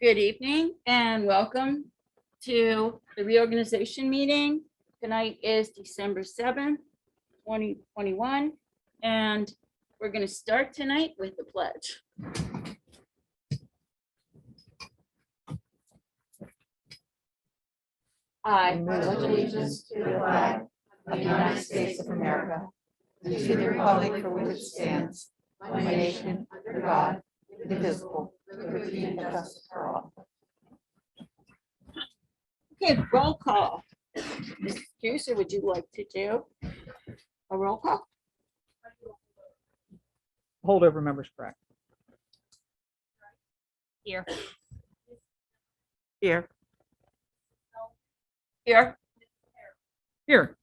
Good evening and welcome to the reorganization meeting. Tonight is December 7th, 2021, and we're going to start tonight with the pledge. I pledge allegiance to the flag of the United States of America and to the republic for which it stands, one nation, under God, indivisible, with liberty and justice for all. Okay, roll call. Mrs. Juicer, would you like to do a roll call? Holdover members correct. Here. Here. Here. Here.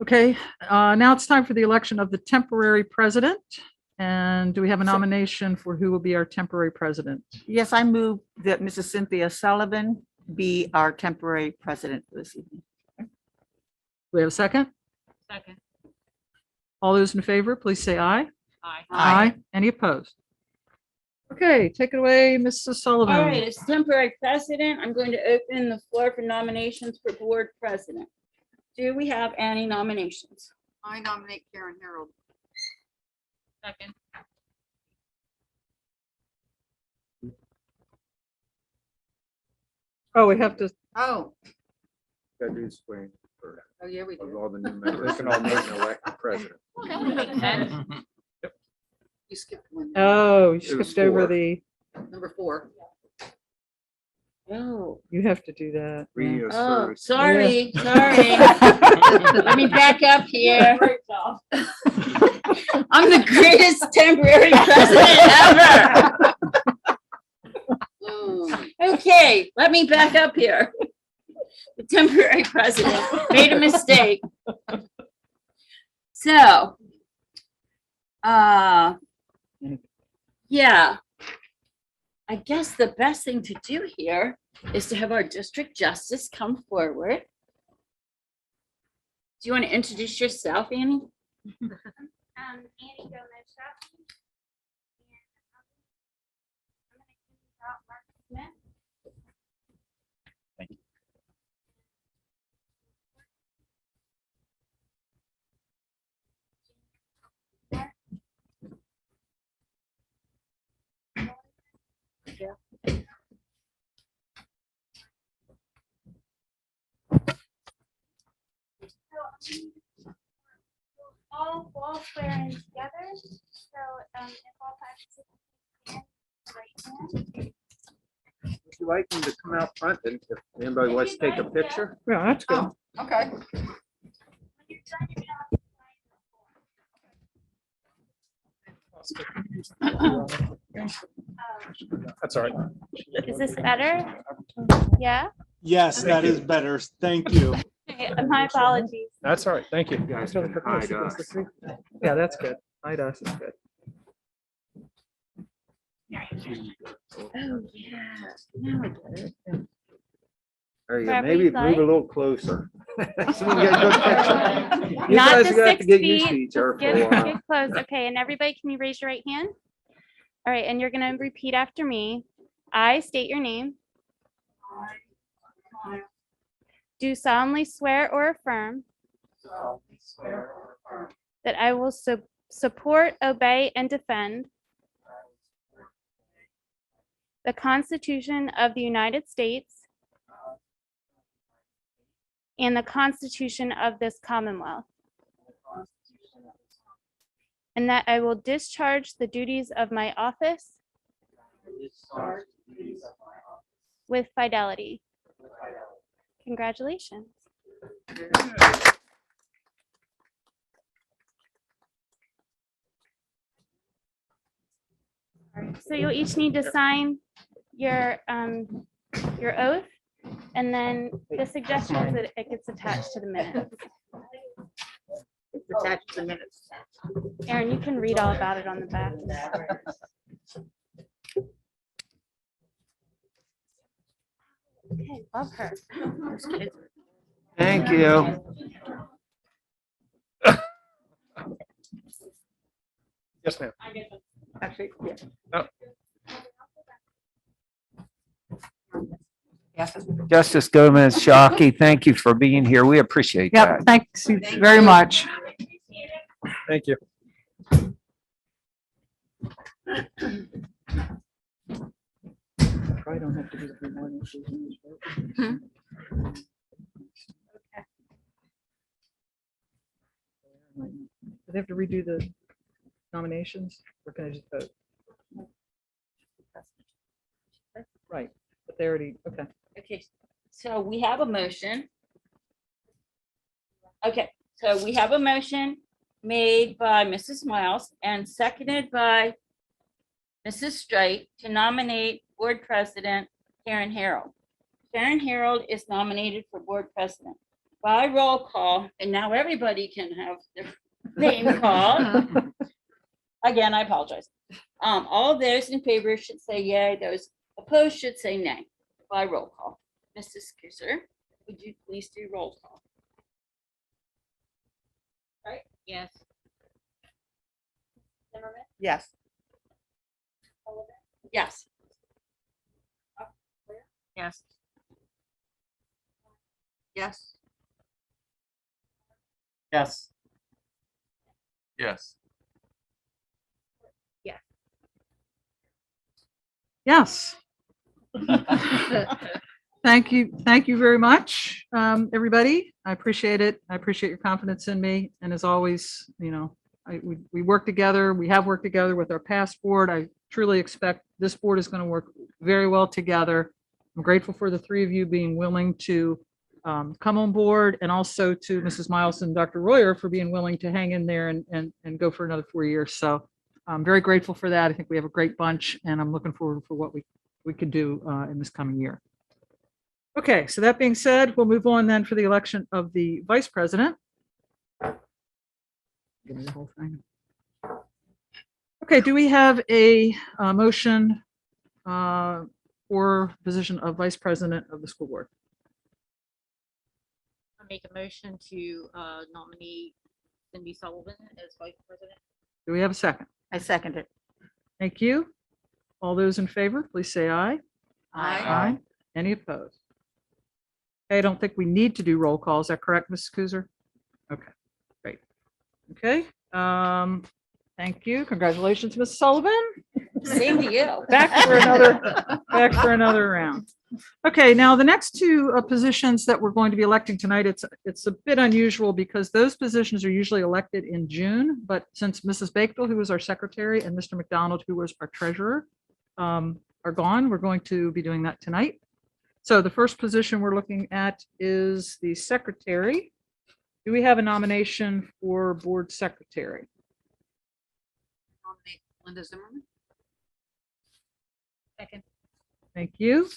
Okay, now it's time for the election of the temporary president. And do we have a nomination for who will be our temporary president? Yes, I move that Mrs. Cynthia Sullivan be our temporary president for this evening. Do we have a second? Second. All those in favor, please say aye. Aye. Aye. Any opposed? Okay, take it away, Mrs. Sullivan. All right, as temporary president, I'm going to open the floor for nominations for board president. Do we have any nominations? I nominate Karen Harold. Second. Oh, we have to, Oh, Gotta do the swearing for yeah, we of all the new members. They can all vote and elect the president. You skipped one. oh, you It was skipped over 4. the, Number 4. Oh, you have to do that. Reading us oh, first. sorry, sorry. Let me back up here. I'm the greatest temporary president ever. Okay, let me back up here. The temporary president made a mistake. So, yeah, I guess the best thing to do here is to have our district justice come forward. Do you want to introduce yourself, Annie? Annie Gomez Shop. I'm going to give out Mark Smith. All swearing together. So if all participants can right hand. Would you like them to come out front and if anybody wants to take a picture? Yeah, that's good. Okay. When you're done, you're gonna That's all right. Is this better? Yeah. Yes, that is better. Thank you. Okay, my apologies. That's all right. Thank you. You guys can hide us. Yeah, that's good. Hide us is good. Oh, yeah. Now I get it. There you go. Wherever Maybe you'd move like. a little closer. So we can get a good picture. You Not guys the are gonna have 6 to get used to feet. each other Just for a while. get close. Okay, and everybody, can you raise your right hand? All right, and you're gonna repeat after me. I state your name. Do solemnly swear or affirm that I will support, obey, and defend the Constitution of the United States and the Constitution of this Commonwealth, and that I will discharge the duties of my office with fidelity. Congratulations. So you'll each need to sign your oath, and then the suggestion is that it gets attached to the minutes. It's attached to the minutes. Erin, you can read all about it on the back. Okay, love her. Thank you. Yes, ma'am. Actually, yeah. Oh. Justice Gomez Shockey, thank you for being here. We appreciate Yep, that. thanks very much. Thank you. Probably don't have to do the three morning meetings, right? Do they have to redo the nominations, or can I just vote? Right, but they already, okay. Okay, so we have a motion. Okay, so we have a motion made by Mrs. Miles and seconded by Mrs. Straight to nominate Board President Karen Harold. Karen Harold is nominated for Board President by roll call, and now everybody can have their name called. Again, I apologize. All those in favor should say yay, those opposed should say nay by roll call. Mrs. Kisser, would you please do roll call? Right? Yes. Zimmerman? Yes. Sullivan? Yes. Yes. Yes. Yes. Yes. Yes. Thank you very much, everybody. I appreciate it. I appreciate your confidence in me. And as always, you know, we work together. We have worked together with our past board. I truly expect this board is going to work very well together. I'm grateful for the three of you being willing to come on board, and also to Mrs. Miles and Dr. Royer for being willing to hang in there and go for another 4 years. So I'm very grateful for that. I think we have a great bunch, and I'm looking forward for what we could do in this coming year. Okay, so that being said, we'll move on then for the election of the vice president. Give me the whole thing. Okay, do we have a motion for position of vice president of the school board? I make a motion to nominate Cindy Sullivan as vice president. Do we have a second? I second it. Thank you. All those in favor, please say aye. Aye. Any opposed? Okay, I don't think we need to do roll call. Is that correct, Mrs. Kuzer? Okay, great. Okay, thank you. Congratulations, Ms. Sullivan. Same to you. Back for another round. Okay, now the next two positions that we're going to be electing tonight, it's a bit unusual because those positions are usually elected in June, but since Mrs. Bakewell, who was our secretary, and Mr. McDonald, who was our treasurer, are gone, we're going to be doing that tonight. So the first position we're looking at is the secretary. Do we have a nomination for board secretary? Nominate Linda Zimmerman. Second. Thank you.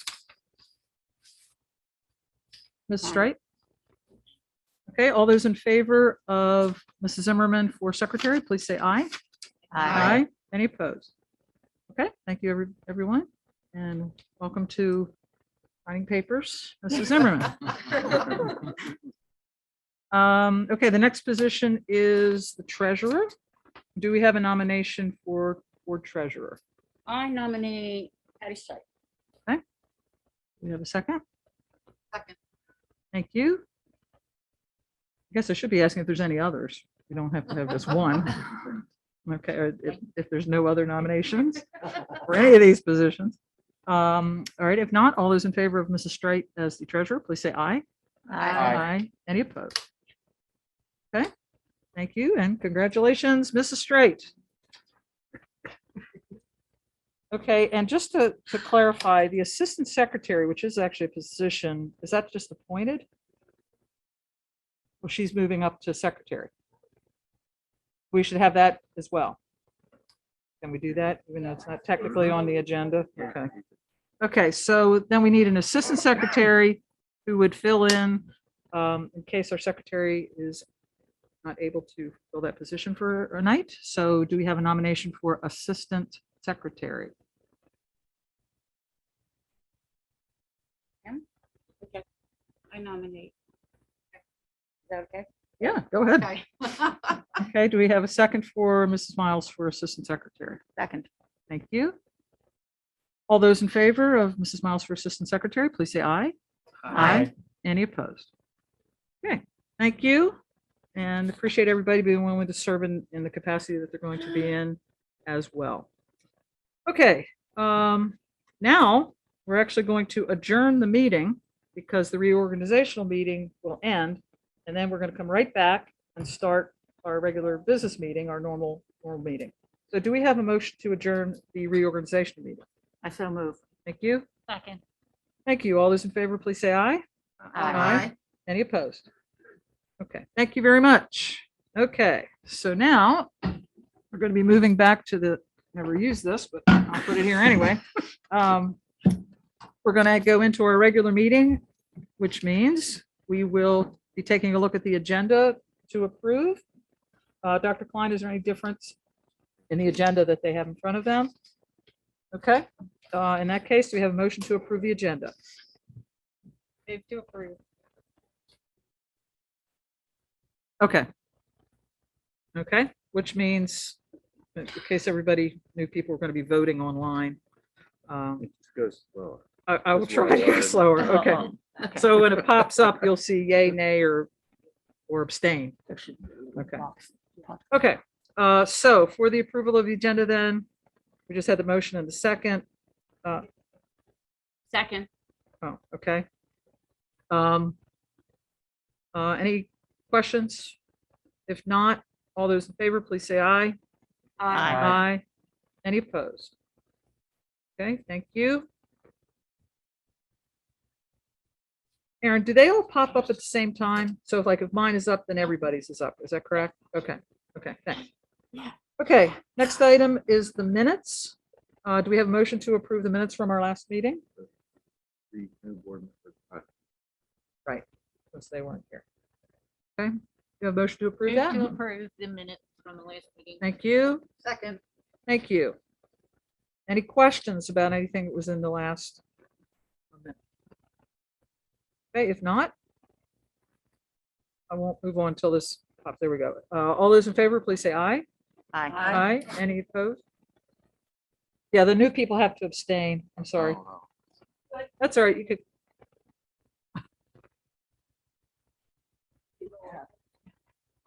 Ms. Straight? Okay, all those in favor of Mrs. Zimmerman for secretary, please say aye. Aye. Any opposed? Okay, thank you, everyone, and welcome to signing papers, Mrs. Zimmerman. Okay, the next position is the treasurer. Do we have a nomination for board treasurer? I nominate Patty Strike. Do we have a second? Second. Thank you. I guess I should be asking if there's any others. We don't have to have just one. Okay, or if there's no other nominations for any of these positions. All right, if not, all those in favor of Mrs. Straight as the treasurer, please say aye. Aye. Any opposed? Okay, thank you, and congratulations, Mrs. Straight. Okay, and just to clarify, the assistant secretary, which is actually a position, is that just appointed? Well, she's moving up to secretary. We should have that as well. Can we do that, even though it's not technically on the agenda? Okay. Okay, so then we need an assistant secretary who would fill in case our secretary is not able to fill that position for a night. So do we have a nomination for assistant secretary? Okay, I nominate. Is that okay? Yeah, go ahead. Okay, do we have a second for Mrs. Miles for assistant secretary? Second. Thank you. All those in favor of Mrs. Miles for Assistant Secretary, please say aye. Any opposed? Okay, thank you. And appreciate everybody being willing to serve in the capacity that they're going to be in as well. Okay, now we're actually going to adjourn the meeting because the reorganizational meeting will end. And then we're going to come right back and start our regular business meeting, our normal meeting. So do we have a motion to adjourn the reorganization meeting? I so move. Thank you. Second. Thank you. All those in favor, please say aye. Aye. Any opposed? Okay, thank you very much. Okay, so now we're going to be moving back to the, never used this, but I'll put it here anyway. We're going to go into our regular meeting, which means we will be taking a look at the agenda to approve. Dr. Klein, is there any difference in the agenda that they have in front of them? Okay, in that case, we have a motion to approve the agenda. Move to approve. Okay. Okay, which means, in case everybody knew people were going to be voting online, It just goes slower. I will try to go slower. Okay. So when it pops up, you'll see yay, nay, or abstain. Okay. Okay, so for the approval of the agenda then, we just had the motion and the second. Second. Oh, okay. Any questions? If not, all those in favor, please say aye. Aye. Any opposed? Okay, thank you. Aaron, do they all pop up at the same time? So if mine is up, then everybody's is up. Is that correct? Okay, okay, thanks. Okay, next item is the minutes. Do we have a motion to approve the minutes from our last meeting? The new board members. Right, since they weren't here. Okay, you have a motion to approve Move to that? approve the minutes from the last meeting. Thank you. Second. Thank you. Any questions about anything that was in the last? Okay, if not, I won't move on until this pops. There we go. All those in favor, please say aye. Aye. Aye. Any opposed? Yeah, the new people have to abstain. I'm sorry. Oh, That's all right. You could.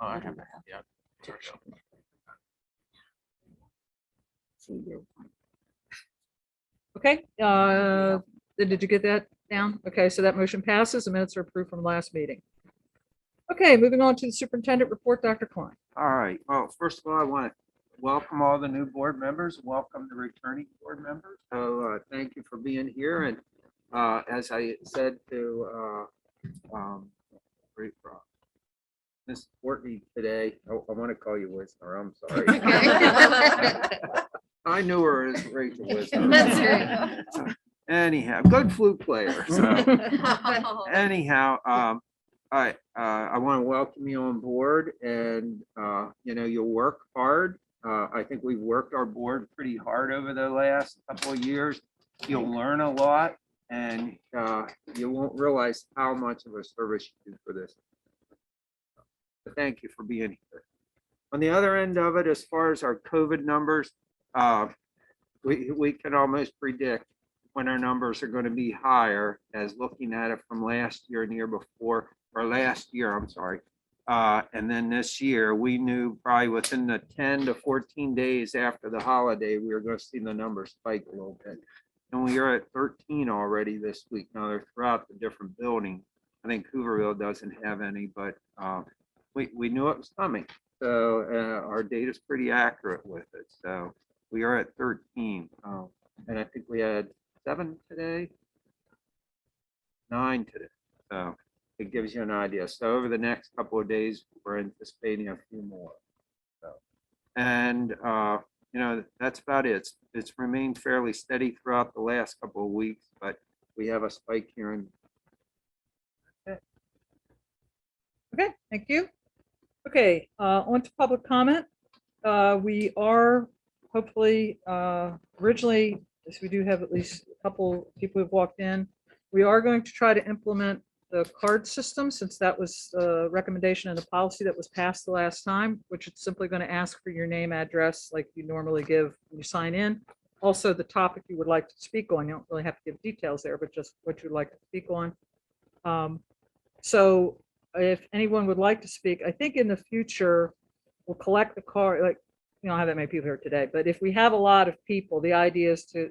oh, I have, yeah. Sorry. Okay, did you get that down? Okay, so that motion passes. The minutes are approved from last meeting. Okay, moving on to the superintendent report, Dr. Klein. All right. Well, first of all, I want to welcome all the new board members. Welcome the returning board members. So thank you for being here. And as I said to Miss Courtney today, I want to call you Wisner. I'm sorry. I knew her as Rachel Wisner. That's right. Anyhow, good flute player. So anyhow, I want to welcome you on board, and you'll work hard. I think we've worked our board pretty hard over the last couple of years. You'll learn a lot, and you won't realize how much of a service you do for this. So thank you for being here. On the other end of it, as far as our COVID numbers, we can almost predict when our numbers are going to be higher, as looking at it from last year and the year before, or last year, I'm sorry. And then this year, we knew probably within the 10 to 14 days after the holiday, we were going to see the numbers spike a little bit. And we are at 13 already this week. Now they're throughout the different buildings. I think Hooverville doesn't have any, but we knew it was coming. So our data is pretty accurate with it. So we are at 13. And I think we had 7 today, 9 today. So it gives you an idea. So over the next couple of days, we're anticipating a few more. So, and that's about it. It's remained fairly steady throughout the last couple of weeks, but we have a spike here. Okay, thank you. Okay, on to public comment. We are hopefully originally, yes, we do have at least a couple people who've walked in. We are going to try to implement the card system, since that was a recommendation and a policy that was passed the last time, which is simply going to ask for your name, address, like you normally give when you sign in. also the topic you would like to speak on. You don't really have to give details there, but just what you'd like to speak on. So if anyone would like to speak, I think in the future, we'll collect the card, like, you don't have that many people here today, but if we have a lot of people, the idea is to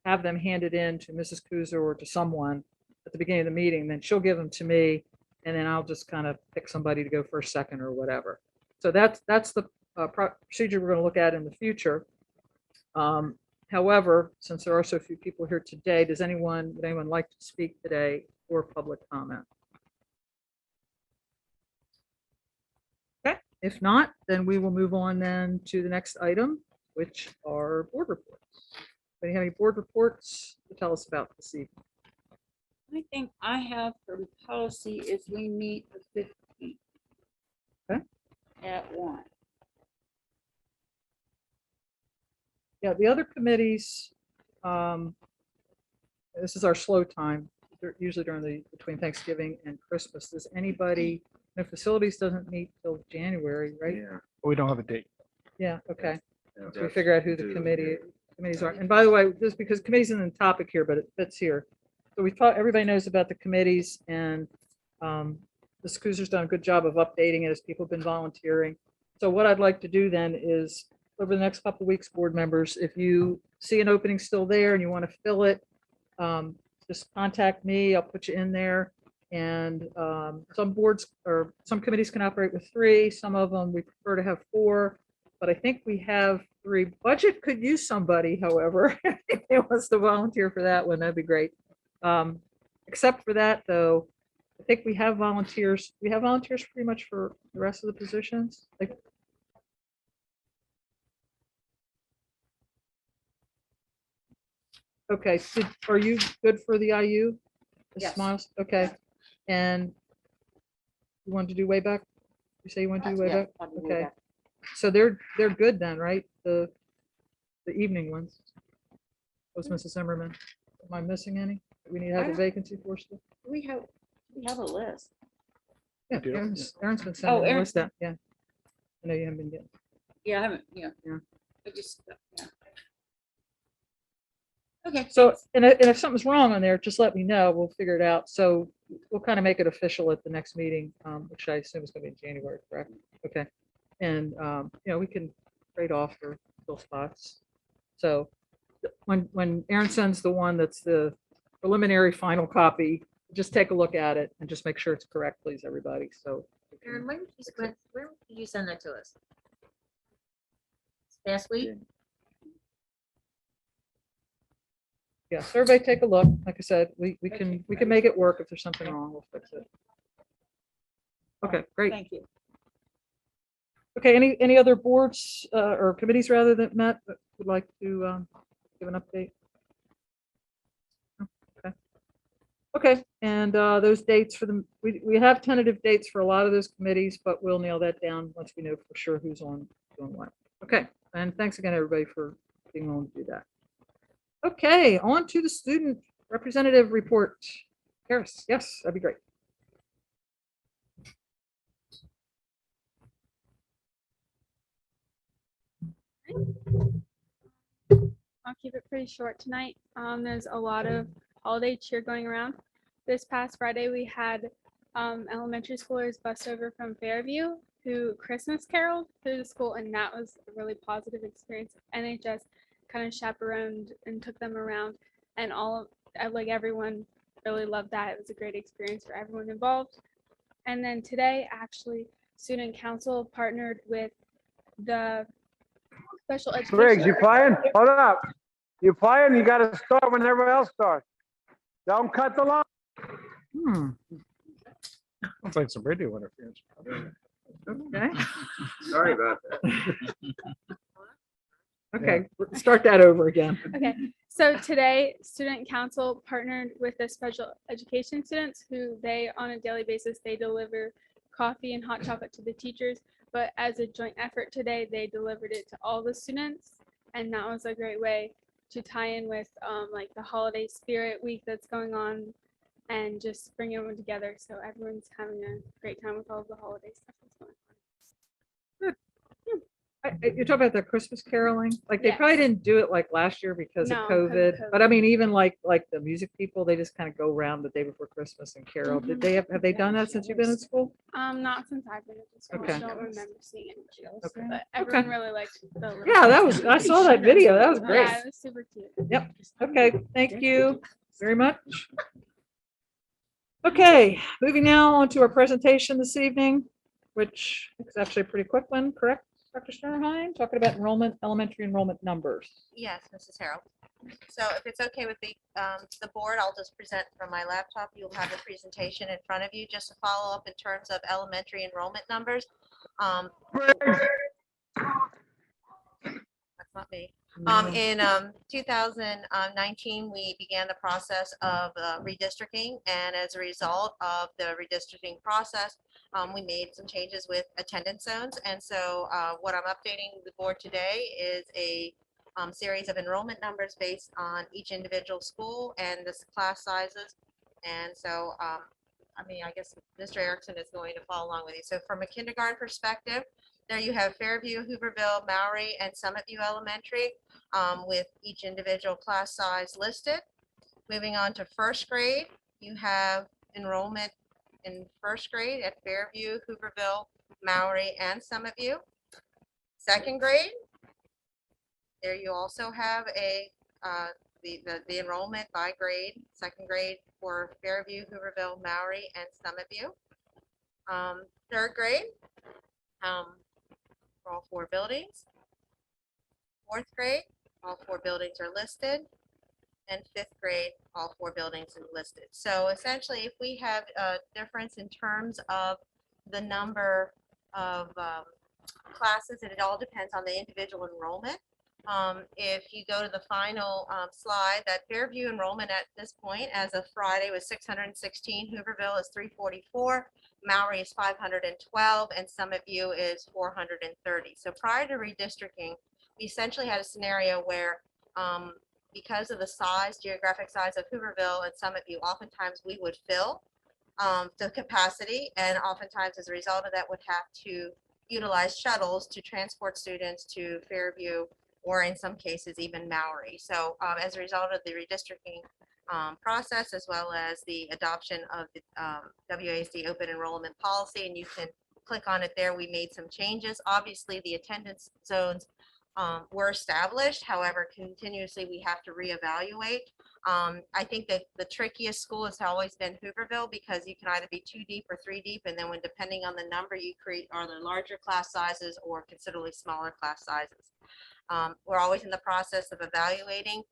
have them handed in to Mrs. Kuzer or to someone at the beginning of the meeting, then she'll give them to me, and then I'll just kind of pick somebody to go first, second, or whatever. So that's the procedure we're going to look at in the future. However, since there are so few people here today, would anyone like to speak today for public comment? Okay, if not, then we will move on then to the next item, which are board reports. Do you have any board reports to tell us about this evening? I think I have for policy is we meet the 15th. Okay. At 1. Yeah, the other committees, this is our slow time, usually between Thanksgiving and Christmas. Does anybody, facilities doesn't meet till January, right? Yeah. We don't have a date. Yeah, okay. yeah, So we figure out who the committees are. And by the way, just because committees isn't the topic here, but it fits here. So we thought everybody knows about the committees, and the Scoozer's done a good job of updating it as people have been volunteering. So what I'd like to do then is, over the next couple of weeks, board members, if you see an opening still there and you want to fill it, just contact me. I'll put you in there. And some boards or some committees can operate with 3. Some of them we prefer to have 4, but I think we have 3. Budget could use somebody, however, if they wants to volunteer for that one, that'd be great. Except for that, though, I think we have volunteers. We have volunteers pretty much for the rest of the positions. Like, okay, are you good for the IU? The Yes. Smiles? Okay. And you wanted to do way back? You say you want to do way Yeah, back? I'll do way Okay. back. So they're good then, right? The evening ones. Was Mrs. Zimmerman? Am I missing any? Do we need to have I a don't- vacancy for still? We have a list. Yeah, do. Aaron's been Oh, sending the Aaron- list out. Yeah. I know you haven't been getting. Yeah, I haven't, yeah. Yeah. I just, yeah. Okay. So, and if something's wrong on there, just let me know. We'll figure it out. So we'll kind of make it official at the next meeting, which I assume is going to be in January, correct? Okay. And, we can trade off or fill spots. So when Aaron sends the one that's the preliminary final copy, just take a look at it and just make sure it's correct, please, everybody. So. we can- Aaron, where did you send that to us? Last week? Yeah, so everybody take a look. Like I said, we can make it work. If there's something wrong, we'll fix it. Okay, great. Thank you. Okay, any other boards or committees rather that met that would like to give an update? No? Okay. Okay, and those dates for we have tentative dates for a lot of those committees, but we'll nail that down once we know for sure who's on doing what. Okay, and thanks again, everybody, for being willing to do that. Okay, on to the student representative report. Harris, yes, that'd be great. I'll keep it pretty short tonight. There's a lot of holiday cheer going around. This past Friday, we had elementary schoolers bus over from Fairview who Christmas caroled through the school, and that was a really positive experience. NHS kind of chaperoned and took them around, and everyone really loved that. It was a great experience for everyone involved. And then today, actually, student council partnered with the special education. Briggs, you playing? Hold up. You playing? You got to start when everybody else starts. Don't cut the line. Sounds like some radio interference. Okay. Sorry about that. Okay, start that over again. Okay, so today, student council partnered with the special education students who on a daily basis, they deliver coffee and hot chocolate to the teachers. But as a joint effort today, they delivered it to all the students. And that was a great way to tie in with like the holiday spirit week that's going on and just bring everyone together. So everyone's having a great time with all of the holiday stuff that's going on. You're talking about the Christmas caroling? Like, they Yes. probably didn't do it like last year because of No, 'cause of COVID. But I COVID. mean, even like the music people, they just kind of go around the day before Christmas and carol. Did Mhm. they have they done that since you've been in school? Not since I've been at school. Okay. I don't remember seeing any. Okay. But everyone really liked the little Yeah, that was, I saw that video. That was great. Yeah, it was super cute. Yep. Okay, thank you very much. Okay, moving now on to our presentation this evening, which is actually a pretty quick one, correct, Dr. Sternheim? Talking about enrollment, elementary enrollment numbers. Yes, Mrs. Harold. So if it's okay with the board, I'll just present from my laptop. You'll have the presentation in front of you just to follow up in terms of elementary enrollment numbers. That's not me. In 2019, we began the process of redistricting, and as a result of the redistricting process, we made some changes with attendance zones. And so what I'm updating the board today is a series of enrollment numbers based on each individual school and the class sizes. And so, I mean, I guess Mr. Erickson is going to follow along with you. So from a kindergarten perspective, there you have Fairview, Hooverville, Maury, and Summit View Elementary with each individual class size listed. Moving on to first grade, you have enrollment in first grade at Fairview, Hooverville, Maury, and Summit View. Second grade, there you also have the enrollment by grade. Second grade for Fairview, Hooverville, Maury, and Summit View. Third grade, for all 4 buildings. Fourth grade, all 4 buildings are listed. And fifth grade, all 4 buildings are listed. So essentially, if we have a difference in terms of the number of classes, and it all depends on the individual enrollment. If you go to the final slide, that Fairview enrollment at this point, as of Friday, was 616. Hooverville is 344. Maury is 512, and Summit View is 430. So prior to redistricting, we essentially had a scenario where because of the size, geographic size of Hooverville and Summit View, oftentimes we would fill the capacity, and oftentimes as a result of that would have to utilize shuttles to transport students to Fairview, or in some cases even Maury. So as a result of the redistricting process, as well as the adoption of the WASD open enrollment policy, and you can click on it there, we made some changes. Obviously, the attendance zones were established. However, continuously we have to reevaluate. I think that the trickiest school has always been Hooverville, because you can either be 2 deep or 3 deep, and then when depending on the number you create are the larger class sizes or considerably smaller class sizes. We're always in the process of evaluating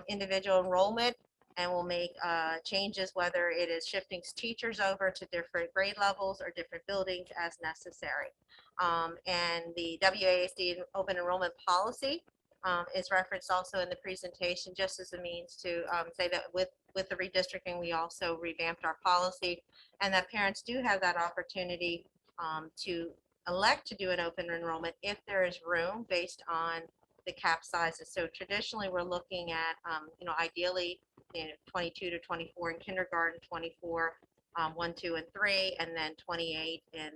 individual enrollment, and we'll make changes, whether it is shifting teachers over to different grade levels or different buildings as necessary. And the WASD open enrollment policy is referenced also in the presentation, just as a means to say that with the redistricting, we also revamped our policy, and that parents do have that opportunity to elect to do an open enrollment if there is room based on the cap sizes. So traditionally, we're looking at, ideally, 22 to 24 in kindergarten, 24 1, 2, and 3, and then 28 in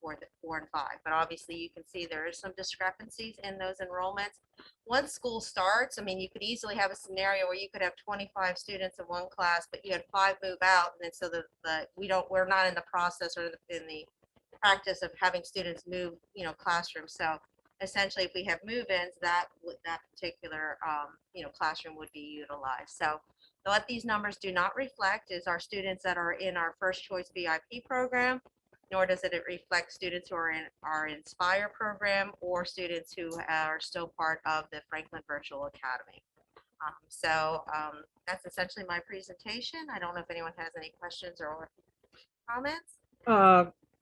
4 and 5. But obviously, you can see there is some discrepancies in those enrollments. Once school starts, I mean, you could easily have a scenario where you could have 25 students in one class, but you had 5 move out, and then so we're not in the process or in the practice of having students move, classrooms. So essentially, if we have move-ins, that particular classroom would be utilized. So what these numbers do not reflect is our students that are in our first choice VIP program, nor does it reflect students who are in our Inspire program or students who are still part of the Franklin Virtual Academy. That's essentially my presentation. I don't know if anyone has any questions or comments.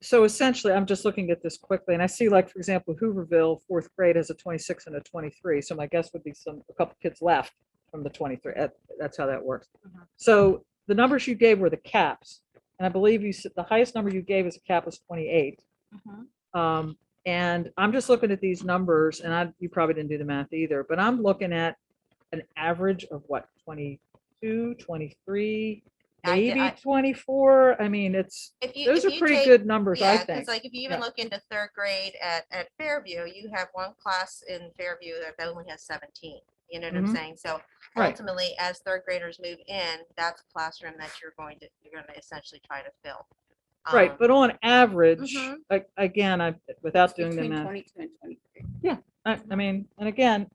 So essentially, I'm just looking at this quickly, and I see, like, for example, Hooverville, 4th grade has a 26 and a 23. So my guess would be a couple kids left from the 23. That's how that works. So the numbers you gave were the caps, and I believe you said the highest number you gave as a cap was 28. And I'm just looking at these numbers, and you probably didn't do the math either, but I'm looking at an average of what, 22, 23, maybe 24. I mean, it's, those are pretty good numbers, I Yeah, think. because like if you even Yeah. look into third grade at Fairview, you have one class in Fairview that only has 17. You know what I'm Mhm. saying? So Right. ultimately, as third graders move in, that's a classroom that you're going to essentially try to fill. Right, but on average, Mhm. again, without doing the Between math. 22 and 23. I mean, and again,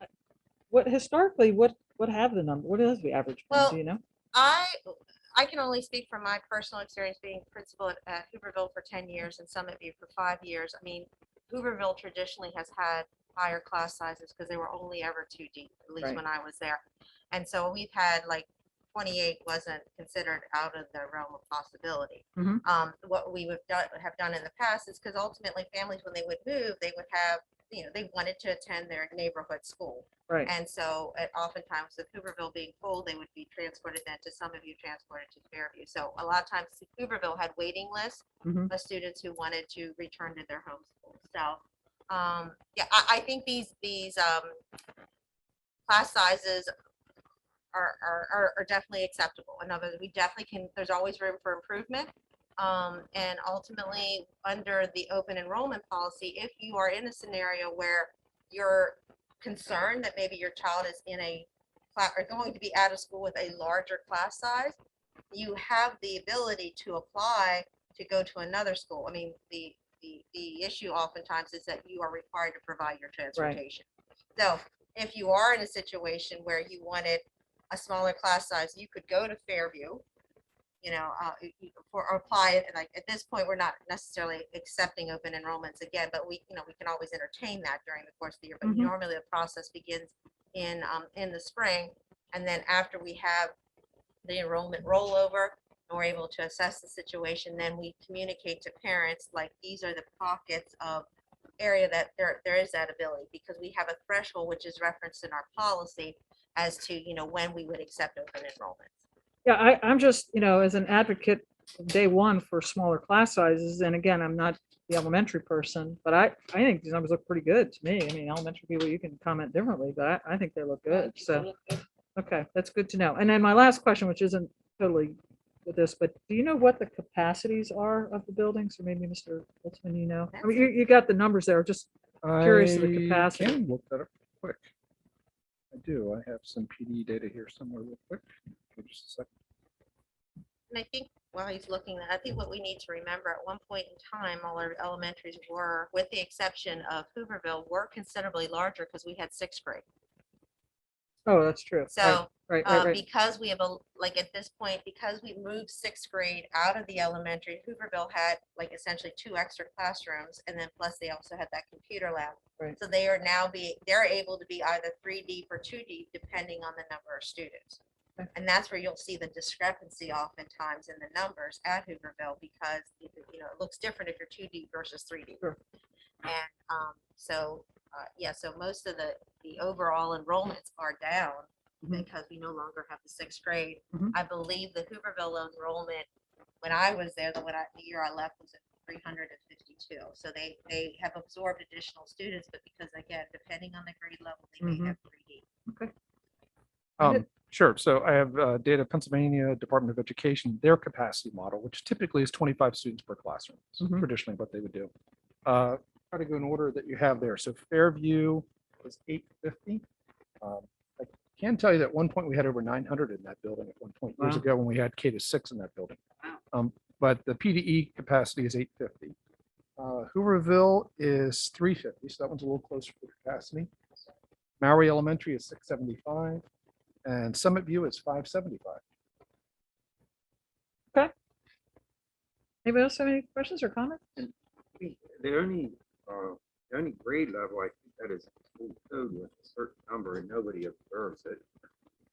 what historically, what have the number, what is the average? Been, Well, do you know? I can only speak from my personal experience being principal at Hooverville for 10 years and Summit View for 5 years. I mean, Hooverville traditionally has had higher class sizes because they were only ever 2 deep, at least Right. when I was there. And so we've had like 28 wasn't considered out of the realm of possibility. Mhm. What we would have done in the past is because ultimately families, when they would move, they would have, they wanted to attend their neighborhood school. Right. And so oftentimes with Hooverville being full, they would be transported then to some of you transported to Fairview. So a lot of times Hooverville had waiting lists Mhm. of students who wanted to return to their home schools. So yeah, I think these class sizes are definitely acceptable. In other words, we definitely can, there's always room for improvement. And ultimately, under the open enrollment policy, if you are in a scenario where you're concerned that maybe your child is in a class or going to be out of school with a larger class size, you have the ability to apply to go to another school. I mean, the issue oftentimes is that you are required to provide your transportation. So if you are in a situation where you wanted a smaller class size, you could go to Fairview, or apply it. And like at this point, we're not necessarily accepting open enrollments again, but we can always entertain that during the course of the year. But Mhm. normally the process begins in the spring, and then after we have the enrollment rollover, and we're able to assess the situation, then we communicate to parents like these are the pockets of area that there is that ability, because we have a threshold which is referenced in our policy as to when we would accept open enrollment. Yeah, I'm just, as an advocate from day one for smaller class sizes, and again, I'm not the elementary person, but I think these numbers look pretty good to me. I mean, elementary people, you can comment differently, but I think they look good. So, okay, that's good to know. And then my last question, which isn't totally with this, but do you know what the capacities are of the buildings? Or maybe Mr. Holtzman, I mean, you got the numbers there, just curious of the I capacity. can look that up quick. I do. I have some PD data here somewhere real quick. Give me just a second. And I think while he's looking, I think what we need to remember at one point in time, all our elementaries were, with the exception of Hooverville, were considerably larger because we had 6th grade. Oh, that's true. So Right. because we have at this point, because we moved 6th grade out of the elementary, Hooverville had like essentially 2 extra classrooms, and then plus they also had that computer lab. Right. So they are now they're able to be either 3 deep or 2 deep depending on the number of students. Okay. And that's where you'll see the discrepancy oftentimes in the numbers at Hooverville, because it looks different if you're 2 deep versus 3 deep. Sure. And so most of the overall enrollments are down Mhm. because we no longer have the 6th grade. Mhm. I believe the Hooverville enrollment, when I was there, the year I left was at 352. So they have absorbed additional students, but because again, depending on the grade level, they may Mhm. have 3D. Sure. So I have data Pennsylvania Department of Education, their capacity model, which typically is 25 students per classroom. So Mhm. traditionally what they would do. Try to go in order that you have there. So Fairview is 850. I can tell you that at one point we had over 900 in that building at one point years Wow. ago when we had K-6 in that building. But the PDE capacity is 850. Hooverville is 350, so that one's a little closer for capacity. Maui Elementary is 675, and Summit View is 575. Anybody else have any questions or comments? The only grade level I think that is full code with a certain number and nobody observes it.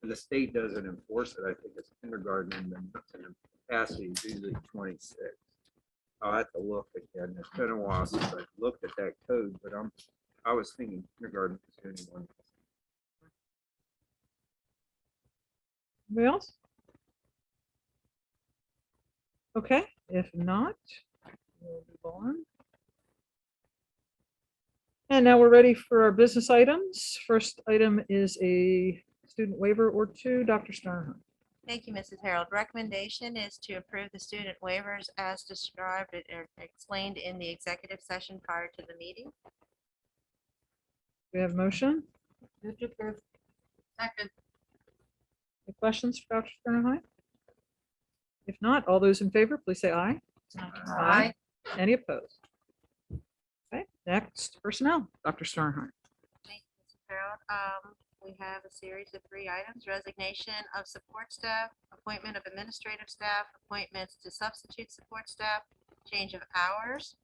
And the state doesn't enforce it. I think it's kindergarten and the capacity is usually 26. I'll have to look again. It's been a while since I looked at that code, but I was thinking kindergarten was the only one. Anybody else? Okay, if not, we'll move on. And now we're ready for our business items. First item is a student waiver or two. Dr. Sternhardt. Thank you, Mrs. Harold. Recommendation is to approve the student waivers as described or explained in the executive session prior to the meeting. We have a motion. Move to approve. Second. Any questions for Dr. Sternheim? If not, all those in favor, please say aye. Aye. Any opposed? Okay, next, personnel, Dr. Sternheim. Thank you, Mrs. Harold. We have a series of 3 items: resignation of support staff, appointment of administrative staff, appointments to substitute support staff, change of hours.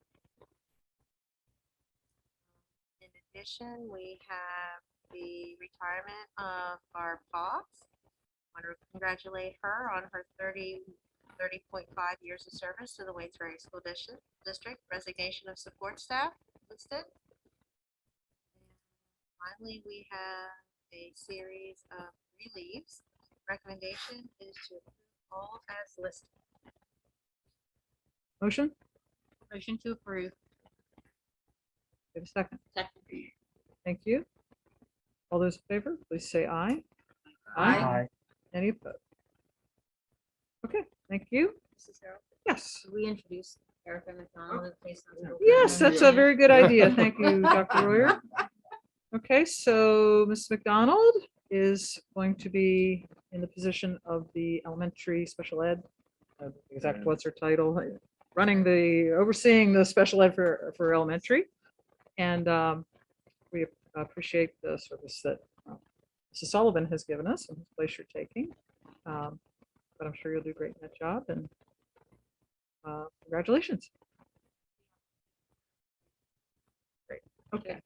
In addition, we have the retirement of our POS. I want to congratulate her on her 30.5 years of service to the Waynes Ferry School District. Resignation of support staff listed. Finally, we have a series of relieves. Recommendation is to approve all as listed. Motion, Motion to approve. give a second. Second. Thank you. All those in favor, please say aye. Aye. Any opposed? Okay, thank you. Mrs. Harold, Yes. should we introduce Erica McDonald? Yes, that's a very good idea. Thank you, Dr. Royer. Okay, so Ms. McDonald is going to be in the position of the elementary special ed. Exactly what's her title? Overseeing the special ed for elementary. And we appreciate the service that Mrs. Sullivan has given us and whose place you're taking. But I'm sure you'll do great in that job, and congratulations. Great. Okay.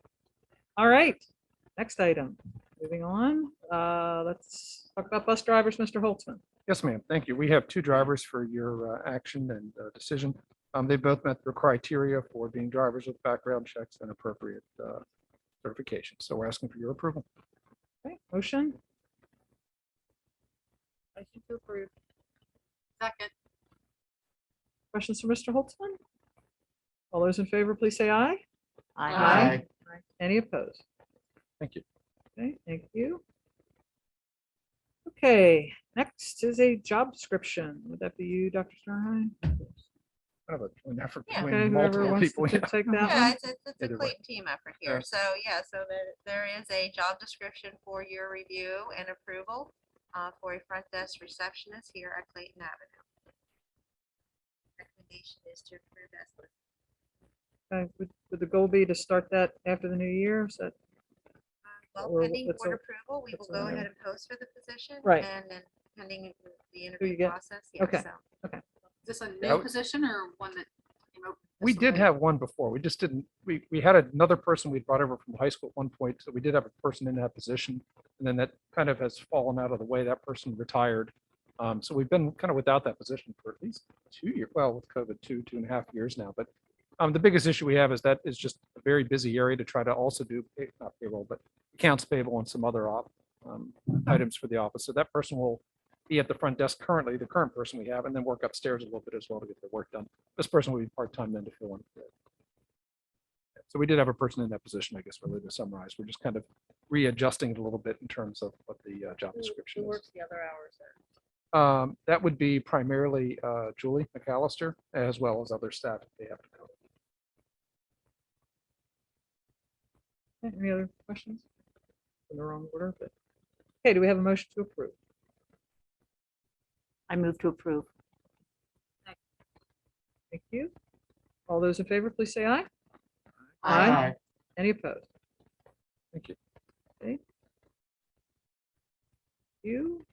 All right. Next item. Moving on. Let's talk about bus drivers, Mr. Holtzman. Yes, ma'am. Thank you. We have 2 drivers for your action and decision. They both met the criteria for being drivers with background checks and appropriate certification. So we're asking for your approval. Okay, motion. Motion to approve. Second. Questions for Mr. Holtzman? All those in favor, please say aye. Aye. Any opposed? Thank you. Okay, thank you. Okay, next is a job description. Would that be you, Dr. Sternheim? Kind of an effort Yeah. Okay, between whoever multiple wants people. to Yeah. take that Yeah, one. it's a Either way. Clayton team effort here. Yeah. So there is a job description for your review and approval for a front desk receptionist here at Clayton Avenue. Recommendation is to approve as listed. Okay, would the goal be to start that after the new year? Is that, Well, Or pending what's board a- approval, we will what's go a- ahead and post for the position. Right. And then pending the you interview get? process. Yeah, Okay. so. Is this a Yeah, new position or one that came open? We did have one before. We just didn't, we had another person we brought over from high school at one point. So we did have a person in that position. And then that kind of has fallen out of the way. That person retired. So we've been kind of without that position for at least 2 years. Well, with COVID, 2.5 years now. But the biggest issue we have is that is just a very busy area to try to also do, not payroll, but accounts payable and some other items for the office. So that person will be at the front desk currently, the current person we have, and then work upstairs a little bit as well to get their work done. This person will be part-time then to fill in. So we did have a person in that position, I guess, really to summarize. We're just kind of readjusting it a little bit in terms of what the job description Who is. works the other hours there? That would be primarily Julie McAllister, as well as other staff if they have to go. any other questions? In the wrong order, but, okay, do we have a motion to approve? I move to approve. Thank you. All those in favor, please say aye. Aye. Any opposed? Thank you. Okay. You.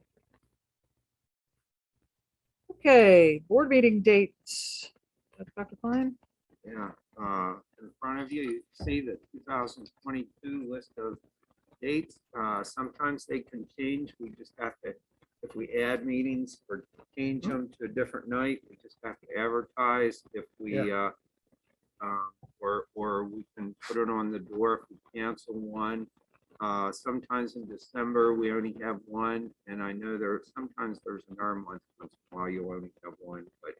Okay, board meeting dates. That's Dr. Klein. Yeah, in front of you, you see the 2022 list of dates. Sometimes they can change. We just have to, if we add meetings or change them to a different night, we just have to advertise. If we, or we can put it on the door if we cancel one. Sometimes in December, we only have one, and I know sometimes there's another month, once in a while you only have one, but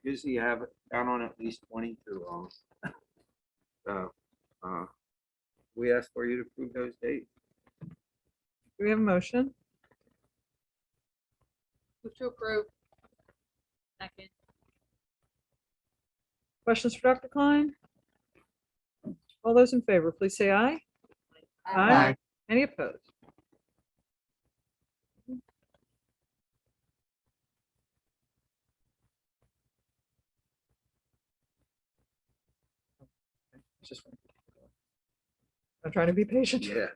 usually you have it down on at least 22 of them. So, we ask for you to approve those dates. Do we have a motion? Move to approve. Second. Questions for Dr. Klein? All those in favor, please say aye. Aye. Any opposed? I'm trying to be patient. Yeah.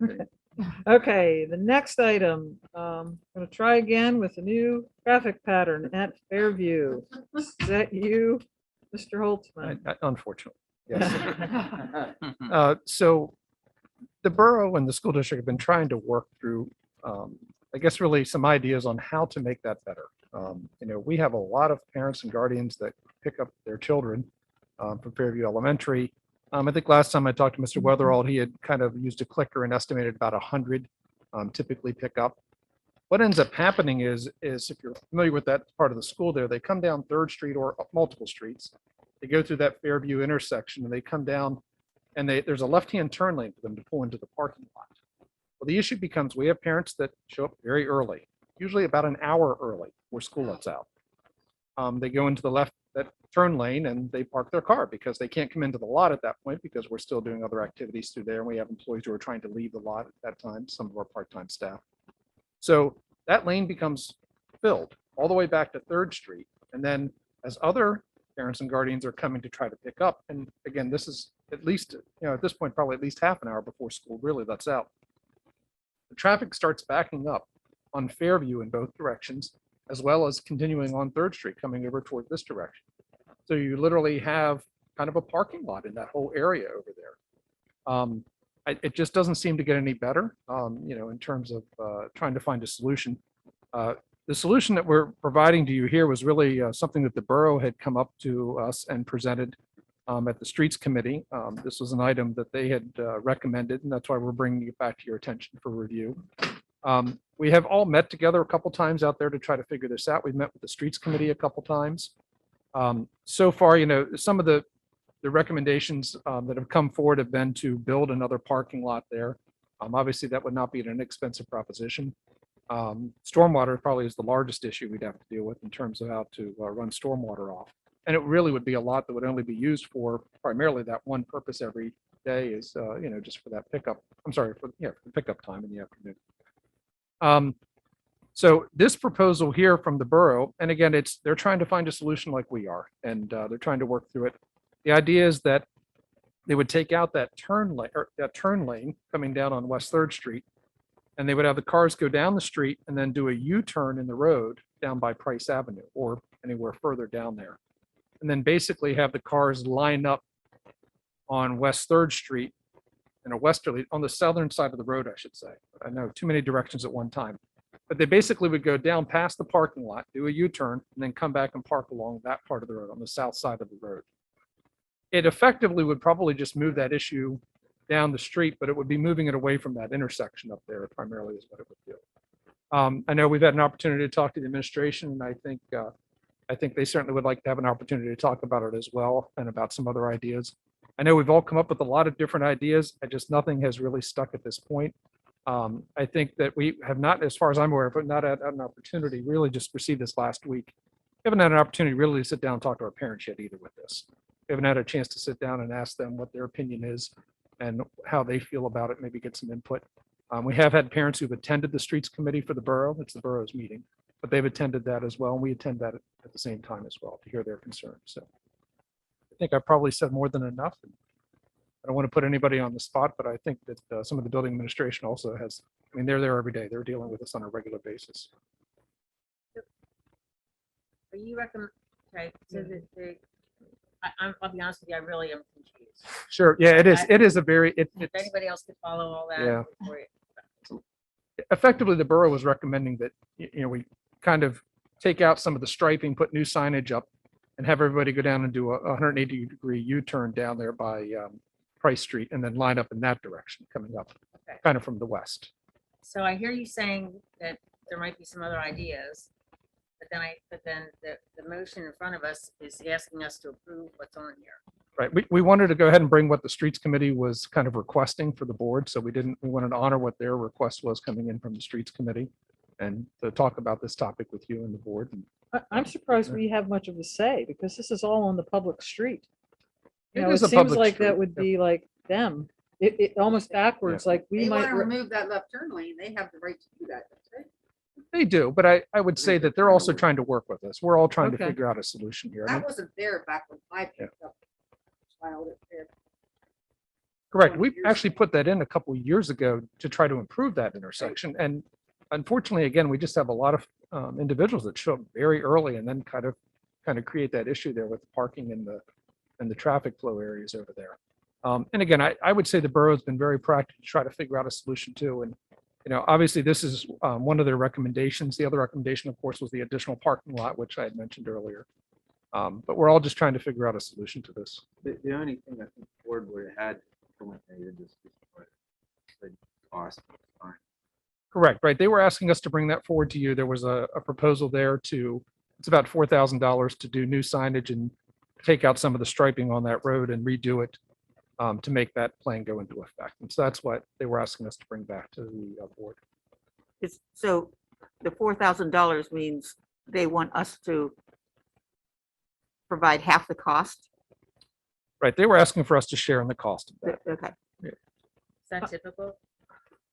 Okay, the next item, I'm gonna try again with a new traffic pattern at Fairview. Is that you, Mr. Holtzman? Unfortunately, yes. So the borough and the school district have been trying to work through, I guess, really some ideas on how to make that better. We have a lot of parents and guardians that pick up their children from Fairview Elementary. I think last time I talked to Mr. Weatherall, he had kind of used a clicker and estimated about 100 typically pick up. What ends up happening is if you're familiar with that part of the school there, they come down 3rd Street or multiple streets. They go through that Fairview intersection and they come down and there's a left-hand turn lane for them to pull into the parking lot. Well, the issue becomes we have parents that show up very early, usually about an hour early where school lets out. They go into the left that turn lane and they park their car because they can't come into the lot at that point because we're still doing other activities through there. And we have employees who are trying to leave the lot at that time, some of our part-time staff. So that lane becomes filled all the way back to 3rd Street. And then as other parents and guardians are coming to try to pick up, and again, this is at least, at this point, probably at least half an hour before school really lets out. The traffic starts backing up on Fairview in both directions, as well as continuing on 3rd Street coming over toward this direction. So you literally have kind of a parking lot in that whole area over there. It just doesn't seem to get any better, in terms of trying to find a solution. The solution that we're providing to you here was really something that the borough had come up to us and presented at the Streets Committee. This was an item that they had recommended, and that's why we're bringing it back to your attention for review. We have all met together a couple times out there to try to figure this out. We've met with the Streets Committee a couple times. So far, some of the recommendations that have come forward have been to build another parking lot there. Obviously, that would not be an inexpensive proposition. Stormwater probably is the largest issue we'd have to deal with in terms of how to run stormwater off. And it really would be a lot that would only be used for primarily that one purpose every day is, just for that pickup. I'm sorry, for the pickup time in the afternoon. So this proposal here from the borough, and again, they're trying to find a solution like we are, and they're trying to work through it. The idea is that they would take out that turn lane coming down on West 3rd Street, and they would have the cars go down the street and then do a U-turn in the road down by Price Avenue or anywhere further down there. And then basically have the cars line up on West 3rd Street in a westerly, on the southern side of the road, I should say. I know too many directions at one time. But they basically would go down past the parking lot, do a U-turn, and then come back and park along that part of the road on the south side of the road. It effectively would probably just move that issue down the street, but it would be moving it away from that intersection up there primarily is what it would do. I know we've had an opportunity to talk to the administration, and I think they certainly would like to have an opportunity to talk about it as well and about some other ideas. I know we've all come up with a lot of different ideas. Nothing has really stuck at this point. I think that we have not, as far as I'm aware, but not had an opportunity, really just received this last week. We haven't had an opportunity really to sit down and talk to our parents yet either with this. We haven't had a chance to sit down and ask them what their opinion is and how they feel about it, maybe get some input. We have had parents who've attended the Streets Committee for the borough. It's the borough's meeting, but they've attended that as well. And we attend that at the same time as well to hear their concerns. So I think I probably said more than enough. I don't want to put anybody on the spot, but I think that some of the building administration also has, they're there every day. They're dealing with us on a regular basis. Are you recommend, okay, so I'll be honest with you, I really am confused. Sure. Yeah, it is. It is a very, If anybody else could follow all that. Yeah. before you- effectively the borough was recommending that, we kind of take out some of the striping, put new signage up and have everybody go down and do a 180-degree U-turn down there by Price Street and then line up in that direction coming up Okay. kind of from the west. So I hear you saying that there might be some other ideas, but then the motion in front of us is asking us to approve what's on here. Right. We wanted to go ahead and bring what the Streets Committee was kind of requesting for the board. So we wanted to honor what their request was coming in from the Streets Committee and to talk about this topic with you and the board. And I'm surprised we have much of a say because this is all on the public street. You It know, is it a seems public like street, that would yeah. be like them. It almost backwards, like we They want might. to remove that left turn lane. They have the right to do that. That's right. They do, but I would say that they're also trying to work with us. We're all trying to Okay. figure out a solution here. I mean, That wasn't there back when I picked up. Filed it there. correct. 20 We years actually ago. put that in a couple years ago to try to improve that intersection. And unfortunately, again, we just have a lot of individuals that show up very early and then kind of create that issue there with parking in the traffic flow areas over there. And again, I would say the borough has been very proactive to try to figure out a solution too. And, you know, obviously this is one of their recommendations. The other recommendation, of course, was the additional parking lot, which I had mentioned earlier. But we're all just trying to figure out a solution to this. The only thing I think the board would have had eliminated this was the cost. Fine. Correct, right. They were asking us to bring that forward to you. There was a proposal there it's about $4,000 to do new signage and take out some of the striping on that road and redo it to make that plan go into effect. And so that's what they were asking us to bring back to the board. So the $4,000 means they want us to provide half the cost. Right, they were asking for us to share in the cost of that. Okay. Is that typical?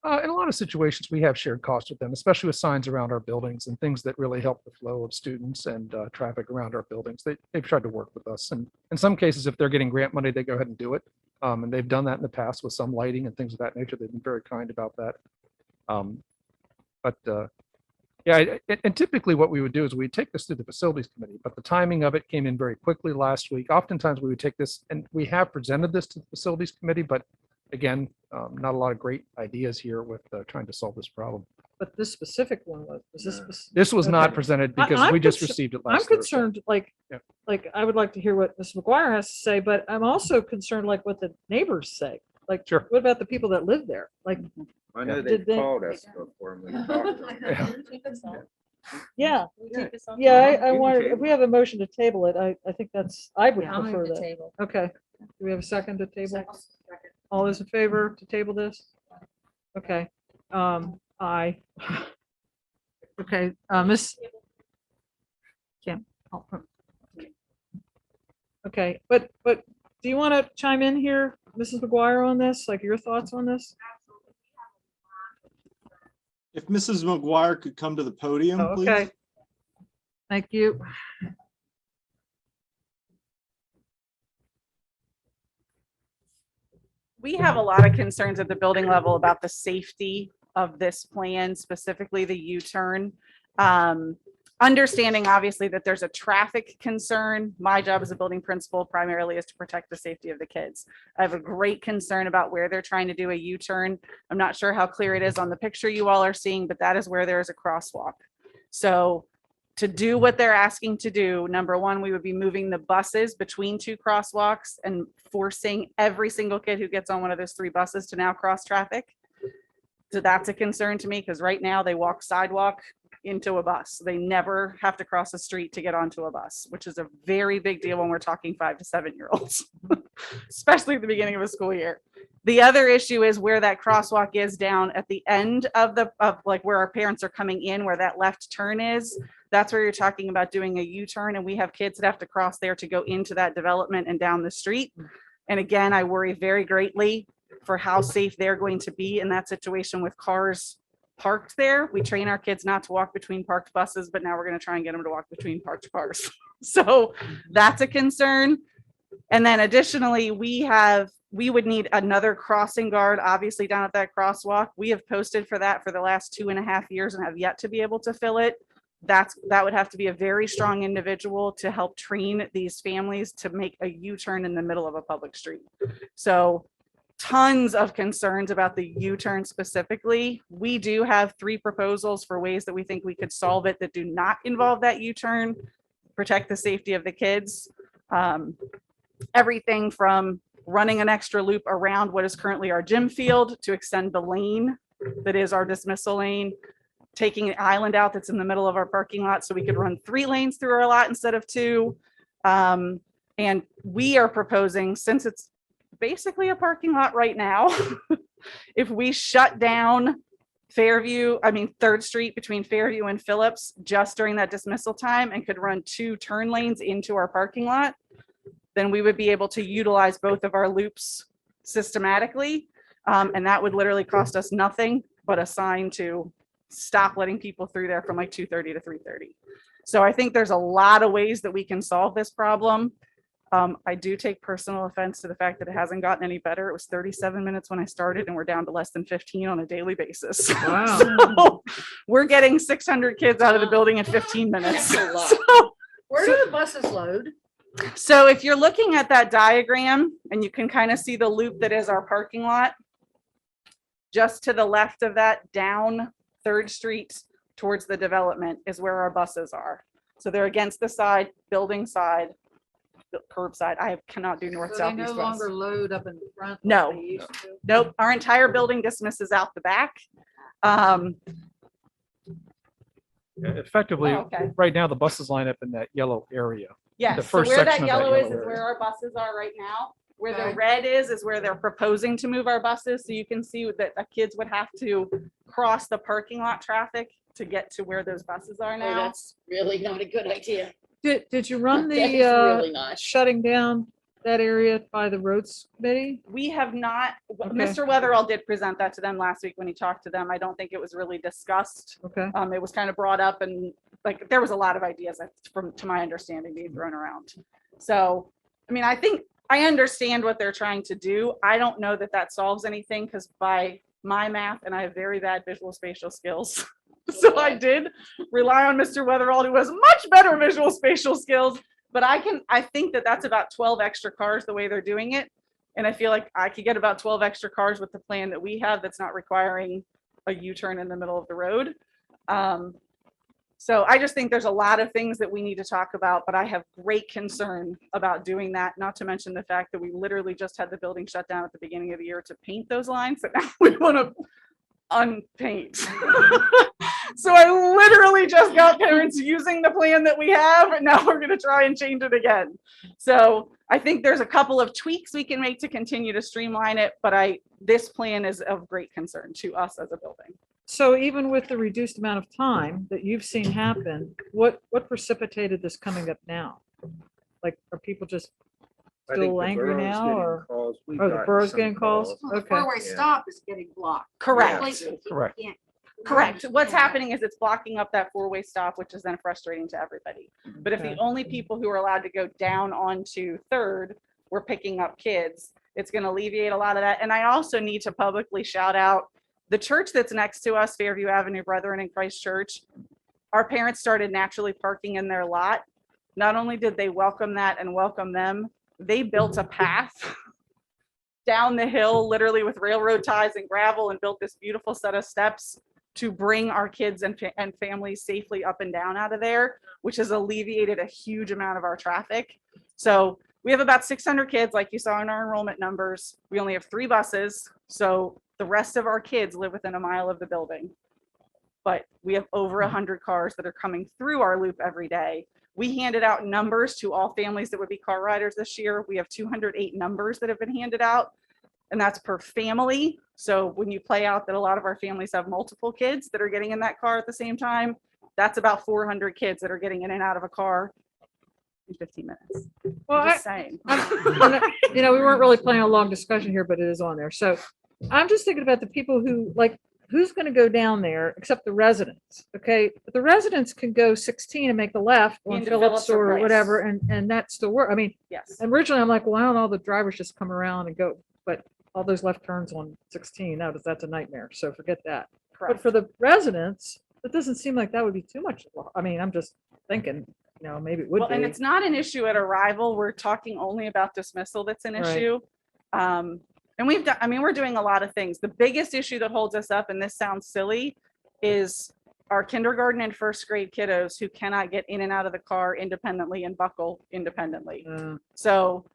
In a lot of situations, we have shared costs with them, especially with signs around our buildings and things that really help the flow of students and traffic around our buildings. They've tried to work with us. And in some cases, if they're getting grant money, they go ahead and do it. And they've done that in the past with some lighting and things of that nature. They've been very kind about that. And typically what we would do is we'd take this to the facilities committee, but the timing of it came in very quickly last week. Oftentimes we would take this, and we have presented this to the facilities committee, but again, not a lot of great ideas here with trying to solve this problem. But this specific one was this? This was not Okay. presented I- because I'm we just concern- received it I'm last Thursday. concerned, Yeah. like I would like to hear what Ms. McGuire has to say, but I'm also concerned like what the neighbors say. Like, Sure. what about the people that live there? Like, I know Did they've they- called us before. And we talked to them. yeah, Yeah. yeah, I You can wanted, if table we have a motion to table it, I think I would I'll prefer move the that. table. Okay. Do we have a second to table? All those in favor to table this? Okay, aye. Okay, Miss. Kim. Oh, okay, but do you want to chime in here, Mrs. McGuire, on this? Like your thoughts on this? If Mrs. McGuire could come to the podium, Oh, please. okay. Thank you. We have a lot of concerns at the building level about the safety of this plan, specifically the U-turn. Understanding obviously that there's a traffic concern. My job as a building principal primarily is to protect the safety of the kids. I have a great concern about where they're trying to do a U-turn. I'm not sure how clear it is on the picture you all are seeing, but that is where there is a crosswalk. So to do what they're asking to do, number one, we would be moving the buses between two crosswalks and forcing every single kid who gets on one of those three buses to now cross traffic. So that's a concern to me because right now they walk sidewalk into a bus. They never have to cross a street to get onto a bus, which is a very big deal when we're talking 5 to 7 year olds, especially at the beginning of a school year. The other issue is where that crosswalk is down at the end of like where our parents are coming in, where that left turn is. That's where you're talking about doing a U-turn, and we have kids that have to cross there to go into that development and down the street. And again, I worry very greatly for how safe they're going to be in that situation with cars parked there. We train our kids not to walk between parked buses, but now we're going to try and get them to walk between parked cars. So that's a concern. And then additionally, we would need another crossing guard, obviously down at that crosswalk. We have posted for that for the last 2.5 years and have yet to be able to fill it. That would have to be a very strong individual to help train these families to make a U-turn in the middle of a public street. So tons of concerns about the U-turn specifically. We do have 3 proposals for ways that we think we could solve it that do not involve that U-turn, protect the safety of the kids. Everything from running an extra loop around what is currently our gym field to extend the lane that is our dismissal lane, taking an island out that's in the middle of our parking lot so we could run 3 lanes through our lot instead of 2. And we are proposing, since it's basically a parking lot right now, if we shut down Third Street between Fairview and Phillips just during that dismissal time and could run 2 turn lanes into our parking lot, then we would be able to utilize both of our loops systematically. And that would literally cost us nothing but a sign to stop letting people through there from like 2:30 to 3:30. So I think there's a lot of ways that we can solve this problem. I do take personal offense to the fact that it hasn't gotten any better. It was 37 minutes when I started and we're down to less than 15 on a daily basis. Wow. So we're getting 600 kids out of the building in 15 minutes. Where do the buses load? So if you're looking at that diagram and you can kind of see the loop that is our parking lot, just to the left of that down 3rd Street towards the development is where our buses are. So they're against the side, building side, curb side. I cannot do north, So south, they no east, west. longer load up in the front? like No. they used to? Nope, our entire building dismisses out the back. Effectively, Oh, okay. right now, the buses line up in that yellow area. Yes, The so first where that section of that yellow is yellow where our buses are right now. Where the Okay. red is where they're proposing to move our buses. So you can see that the kids would have to cross the parking lot traffic to get to where those buses are Oh, now. that's really not a good idea. Did you run That the is really not. shutting down that area by the roads committee? We have not, Okay. Mr. Weatherall did present that to them last week when he talked to them. I don't think it was really discussed. Okay. It was kind of brought up and like, there was a lot of ideas to my understanding being thrown around. So, I mean, I think I understand what they're trying to do. I don't know that that solves anything because by my math, and I have very bad visual spatial skills. So I did rely on Mr. Weatherall, who has much better visual spatial skills, but I think that that's about 12 extra cars the way they're doing it. And I feel like I could get about 12 extra cars with the plan that we have that's not requiring a U-turn in the middle of the road. So I just think there's a lot of things that we need to talk about, but I have great concern about doing that, not to mention the fact that we literally just had the building shut down at the beginning of the year to paint those lines, but now we want to unpaint. So I literally just got parents using the plan that we have, and now we're going to try and change it again. So I think there's a couple of tweaks we can make to continue to streamline it, but this plan is of great concern to us as a building. So even with the reduced amount of time that you've seen happen, what precipitated this coming up now? Like, are people just I think still the angry borough's now, getting or? calls. We've Oh, the gotten borough's some getting calls? Well, the Okay. four-way Yeah. stop is getting blocked. Correct. completely. Correct. You can't- Correct. What's happening is it's blocking up that 4-way stop, which is then frustrating to everybody. But if the Okay. only people who are allowed to go down onto 3rd were picking up kids, it's going to alleviate a lot of that. And I also need to publicly shout out the church that's next to us, Fairview Avenue Brethren in Christ Church. Our parents started naturally parking in their lot. Not only did they welcome that and welcome them, they built a path down the hill, literally with railroad ties and gravel, and built this beautiful set of steps to bring our kids and families safely up and down out of there, which has alleviated a huge amount of our traffic. So we have about 600 kids, like you saw in our enrollment numbers. We only have 3 buses. So the rest of our kids live within a mile of the building. But we have over 100 cars that are coming through our loop every day. We handed out numbers to all families that would be car riders this year. We have 208 numbers that have been handed out, and that's per family. So when you play out that a lot of our families have multiple kids that are getting in that car at the same time, that's about 400 kids that are getting in and out of a car in 15 minutes. Well, Just saying. we weren't really planning a long discussion here, but it is on there. So I'm just thinking about the people who, like, who's going to go down there except the residents? Okay, but the residents can go 16 and make the left on Into Phillips Phillips or or Price. whatever, and that still work. I mean, Yes. originally I'm like, why don't all the drivers just come around and go? But all those left turns on 16, that's a nightmare. So forget that. But Correct. for the residents, it doesn't seem like that would be too much. I mean, I'm just thinking, maybe it would Well, be. and it's not an issue at arrival. We're talking only about dismissal that's an Right. issue. And we're doing a lot of things. The biggest issue that holds us up, and this sounds silly, is our kindergarten and 1st grade kiddos who cannot get in and out of the car independently and buckle independently. So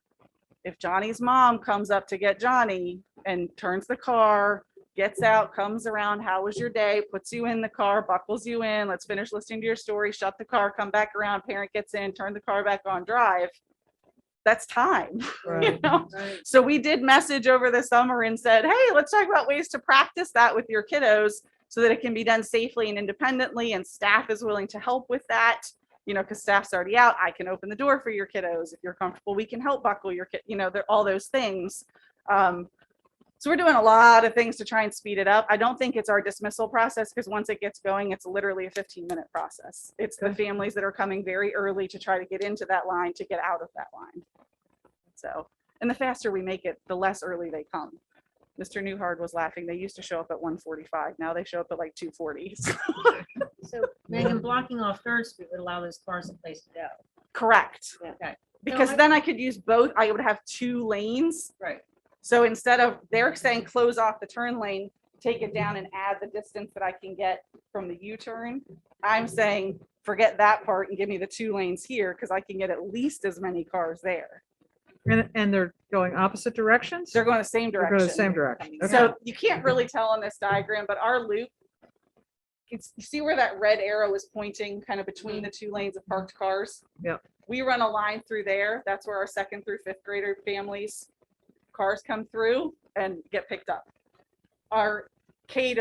if Johnny's mom comes up to get Johnny and turns the car, gets out, comes around, how was your day, puts you in the car, buckles you in, let's finish listening to your story, shut the car, come back around, parent gets in, turn the car back on, drive. That's time. Right. So we did message over the summer and said, hey, let's talk about ways to practice that with your kiddos so that it can be done safely and independently, and staff is willing to help with that, because staff's already out. I can open the door for your kiddos. If you're comfortable, we can help buckle your kid, all those things. So we're doing a lot of things to try and speed it up. I don't think it's our dismissal process, because once it gets going, it's literally a 15-minute process. It's the families that are coming very early to try to get into that line to get out of that line. So, and the faster we make it, the less early they come. Mr. Newhard was laughing. They used to show up at 1:45. Now they show up at like 2:40. So Megan, blocking off Third Street would allow those cars a place to go. Correct. Okay. Because then I could use both. I would have 2 lanes. Right. So instead of, they're saying close off the turn lane, take it down and add the distance that I can get from the U-turn. I'm saying, forget that part and give me the 2 lanes here, because I can get at least as many cars there. And they're going opposite directions? They're going the same They're direction. going the same direction. Okay. So you can't really tell on this diagram, but our loop, you see where that red arrow is pointing kind of between the 2 lanes of parked cars? Yep. We run a line through there. That's where our 2nd through 5th grader families, cars come through and get picked up. Our K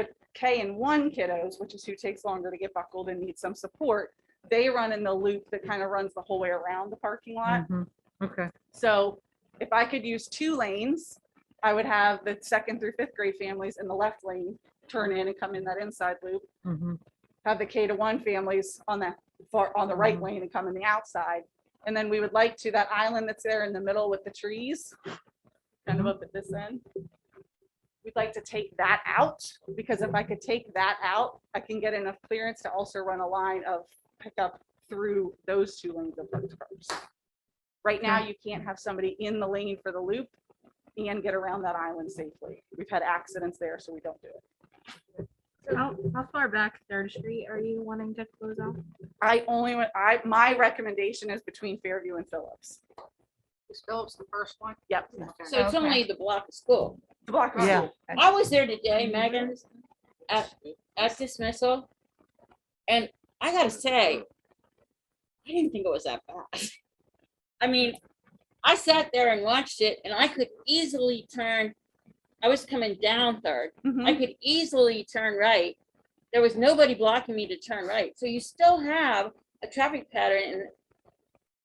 and 1 kiddos, which is who takes longer to get buckled and needs some support, they run in the loop that kind of runs the whole way around the parking lot. Mhm. Okay. So if I could use 2 lanes, I would have the 2nd through 5th grade families in the left lane turn in and come in that inside loop. Mhm. Have the K to 1 families on the right lane and come in the outside. And then we would like to, that island that's there in the middle with the trees, kind of up at this end, we'd like to take that out, because if I could take that out, I can get enough clearance to also run a line of pickup through those 2 lanes of parked cars. Right now, you can't have somebody in the lane for the loop and get around that island safely. We've had accidents there, so we don't do it. So how far back Third Street are you wanting to close off? My recommendation is between Fairview and Phillips. Is Phillips the first one? Yep. So it's only the block of school. The block of Yeah. school. I was there today, Megan, at dismissal. And I gotta say, I didn't think it was that bad. I mean, I sat there and watched it, and I could easily turn, I was coming down Third. Mhm. I could easily turn right. There was nobody blocking me to turn right. So you still have a traffic pattern, and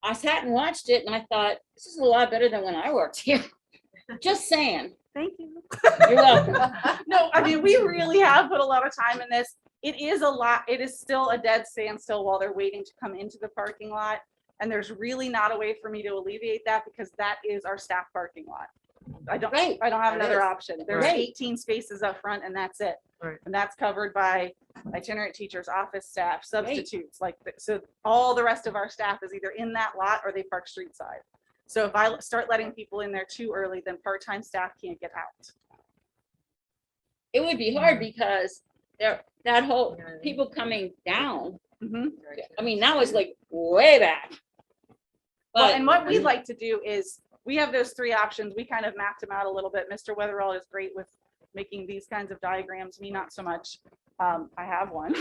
I sat and watched it and I thought, this is a lot better than when I worked here. Just saying. Thank you. You're welcome. No, I mean, we really have put a lot of time in this. It is a lot. It is still a dead standstill while they're waiting to come into the parking lot. And there's really not a way for me to alleviate that, because that is our staff parking lot. I don't have another option. There's Right. 18 spaces up front and that's it. Right. And that's covered by itinerant teachers, office staff, substitutes, so all the rest of our staff is either in that lot or they park street side. So if I start letting people in there too early, then part-time staff can't get out. It would be hard because that whole people coming down. Mhm. I mean, that was like way back. Well, But and what we'd like to do is, we have those 3 options. We kind of mapped them out a little bit. Mr. Weatherall is great with making these kinds of diagrams, me not so much. I have one,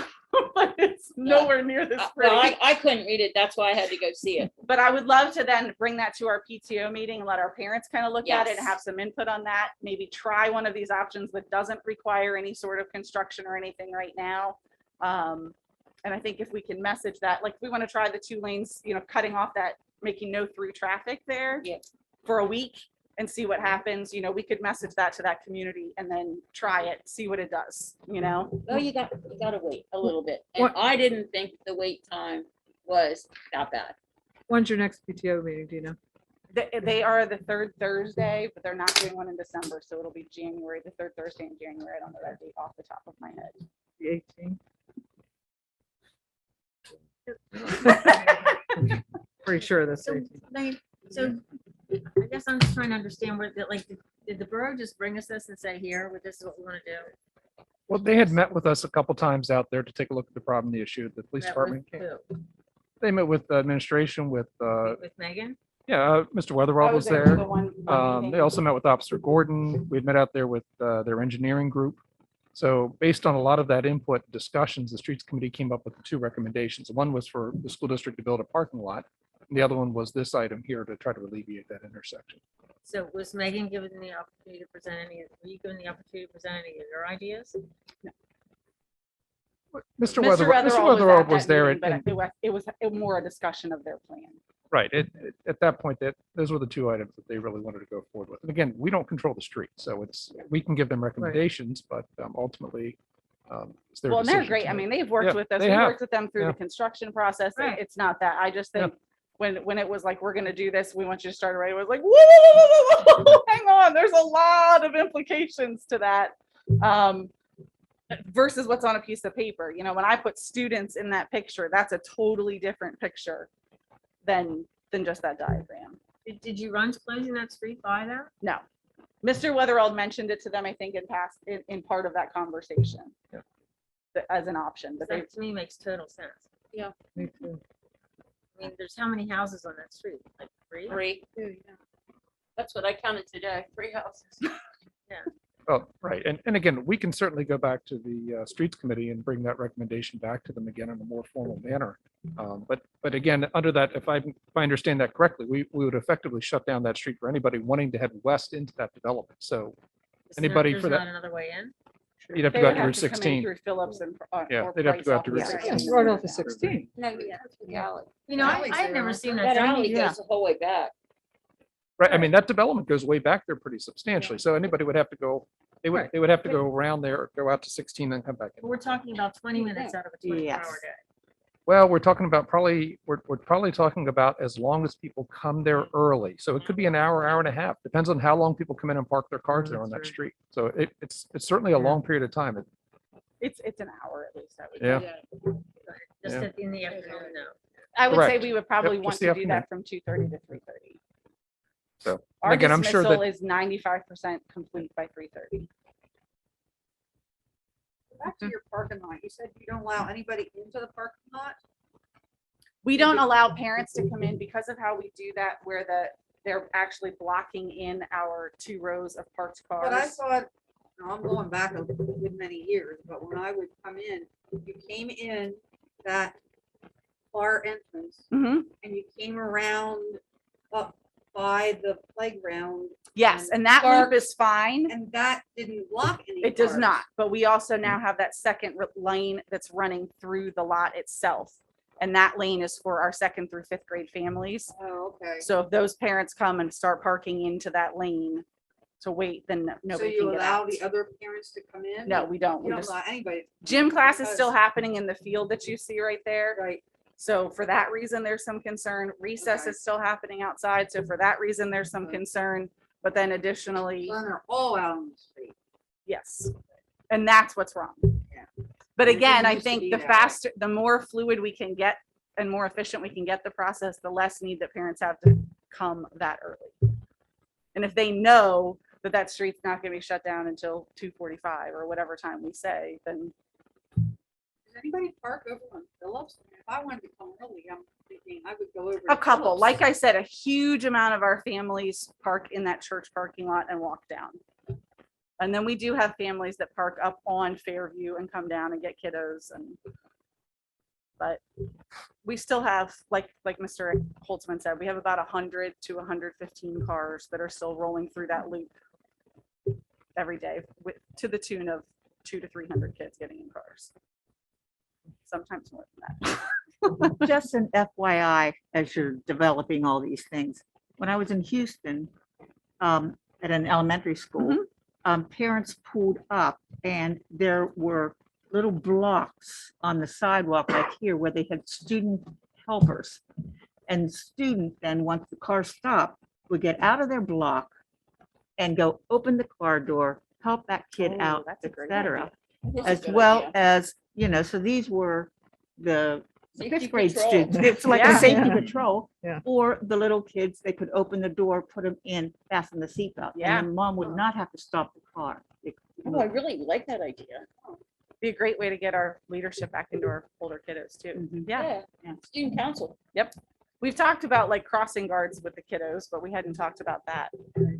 but it's nowhere near this well, pretty. I couldn't read it. That's why I had to go see it. But I would love to then bring that to our PTO meeting and let our parents kind of look at it and Yes. have some input on that. Maybe try one of these options that doesn't require any sort of construction or anything right now. And I think if we can message that, like, we want to try the 2 lanes, cutting off that, making no through traffic there Yeah. for a week and see what happens. We could message that to that community and then try it, see what it does, Well, you gotta wait a little bit. And What- I didn't think the wait time was that bad. When's your next PTO meeting, do you know? They are the 3rd Thursday, but they're not doing one in December. So it'll be January, the 3rd Thursday in January. I don't know that date off the top of my head. The 18th? Pretty sure that's So 18th. I guess I'm just trying to understand where, did the borough just bring us this and say, here, this is what we want to do? Well, they had met with us a couple times out there to take a look at the problem, the issue. The police Met department with came. who? They met with administration, with, With Megan? Mr. Weatherall I was there for there. the one They meeting. also met with Officer Gordon. We had met out there with their engineering group. So based on a lot of that input and discussions, the Streets Committee came up with 2 recommendations. One was for the school district to build a parking lot. And the other one was this item here to try to alleviate that intersection. So was Megan given the opportunity to present were you given the opportunity to present any of your ideas? Mr. Mr. Weatherall Weatherall was at that there meeting, and, but it was more a discussion of their plan. right, at that point, those were the two items that they really wanted to go forward with. And again, we don't control the street, so we can give them recommendations, but ultimately, it's their Well, and they're decision great. to I make. mean, they've worked Yeah, with us. they We have. worked with them through Yeah. the construction process. Right. It's not that. I just think when it was like, we're gonna do this, we want you to start right, it was like, whoa, hang on, there's a lot of implications to that. Versus what's on a piece of paper. You know, when I put students in that picture, that's a totally different picture than just that diagram. Did you run to closing that street by that? No. Mr. Weatherall mentioned it to them, I think, in part of that conversation. Yeah. As an option, but they, That to me makes total sense. Me too. I mean, there's how many houses on that street? Like 3? 3. That's what I counted today, 3 houses. Oh, right. And again, we can certainly go back to the streets committee and bring that recommendation back to them again in a more formal manner. But again, under that, if I understand that correctly, we would effectively shut down that street for anybody wanting to head west into that development. So anybody There's for not that, another way in? you'd have to they go would out to have Route to come in 16. through Phillips and. Yeah, or they'd have to go out to Price Route off 16. Right off the 16. No, yeah, that's the alley. You know, I've never seen that. That alley street. goes the whole way back. Right. I mean, that development goes way back there pretty substantially. So anybody would have to go, they would have to go around there, go out to 16 and come back in. But we're talking about 20 minutes out of a 24-hour Yes. day. Well, we're talking about we're probably talking about as long as people come there early. So it could be an hour, hour and a half. Depends on how long people come in and park their cars there on that street. So it's certainly a long period of time. It's an hour at least, I would Yeah. say. Just Yeah. in the afternoon, no. I would say Correct. we would probably Yep, want just the to do afternoon. that from 2:30 to 3:30. So Our again, I'm sure dismissal that is 95% complete by 3:30. Back to your parking lot, you said you don't allow anybody into the parking lot? We don't allow parents to come in because of how we do that, where they're actually blocking in our 2 rows of parked But I cars. thought, now I'm going back a good many years, but when I would come in, you came in that far entrance Mhm. and you came around up by the playground Yes, and that Park- loop is fine. and that didn't block any. It does cars. not, but we also now have that second lane that's running through the lot itself. And that lane is for our 2nd through 5th grade families. Oh, okay. So if those parents come and start parking into that lane to wait, then So nobody you can get allow out. the other parents to come in? No, we don't. You We don't just, allow anybody. gym class is still because- happening in the field that you see right there. Right. So for that reason, there's some concern. Recess Okay. is still happening outside. So for that reason, there's some Okay. concern. But then additionally, Then they're all out on the street. yes. And that's what's wrong. Yeah. But It again, didn't I used to think be the that way. faster, the more fluid we can get and more efficient we can get the process, the less need that parents have to come that early. And if they know that that street's not gonna be shut down until 2:45 or whatever time we say, then Does anybody park over on Phillips? If I wanted to come early, I'm thinking I would go over. a to couple, Phillips. like I said, a huge amount of our families park in that church parking lot and walk down. And then we do have families that park up on Fairview and come down and get kiddos but we still have, like Mr. Holtzman said, we have about 100 to 115 cars that are still rolling through that loop every day to the tune of 200 to 300 kids getting in cars. Sometimes more than that. Just an FYI, as you're developing all these things, when I was in Houston, at an elementary school, parents pulled up and there were little blocks on the sidewalk like here where they had student helpers. And the student then, once the car stopped, would get out of their block and go open the car door, help that kid Oh, out, that's a et great cetera. That is a As good well idea. as, so these were the Safety 5th grade patrol. students. It's like Yeah. a safety patrol. Yeah. Or the little kids, they could open the door, put them in, fasten the seatbelt. Yeah. And the mom would not have to stop the car. They could Oh, I move. really like that idea. Be a great way to get our leadership back into our older kiddos too. Mhm. Yeah. Student council. We've talked about like crossing guards with the kiddos, but we hadn't talked about that.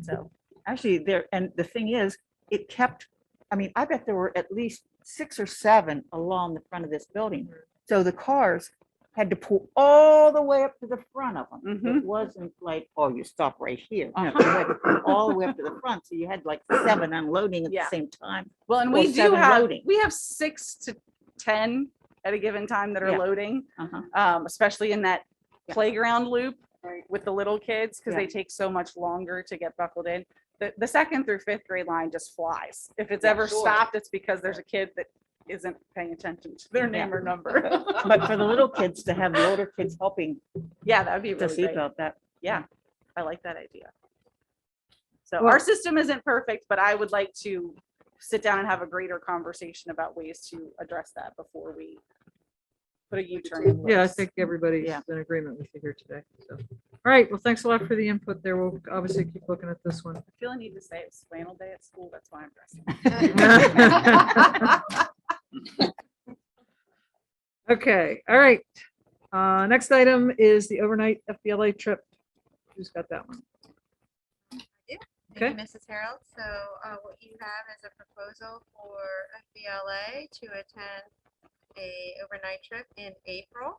So Actually, and the thing is, it kept, I bet there were at least 6 or 7 along the front of this building. So the cars had to pull all the way up to the front of them. Mhm. It wasn't like, oh, you stop right here. No, you had to pull all the way up to the front. So you had like 7 unloading at the Yeah. same time. well, and Or we do 7 have, loading. we have 6 to 10 at a given time that are Yeah. loading, Uh-huh. especially in that Yeah. playground loop with the little kids, because Yeah. they take so much longer to get buckled in. The second through fifth grade line just flies. If it's ever stopped, it's because there's a kid that isn't paying attention to their name or number. But for the little kids to have the older kids helping Yeah, that would be the really great. seatbelt, that, Yeah, I like that idea. So Well- our system isn't perfect, but I would like to sit down and have a greater conversation about ways to address that before we put a U-turn in Yeah, I place. think everybody's Yeah. in agreement with you here today. So, all right, well, thanks a lot for the input there. We'll obviously keep looking at this one. I feel I need to say it's flannel day at school. That's why I'm dressing. Okay, all right. Next item is the overnight FBLA trip. Who's got that one? Okay. Thank you, Mrs. Harold. So what you have is a proposal for FBLA to attend a overnight trip in April.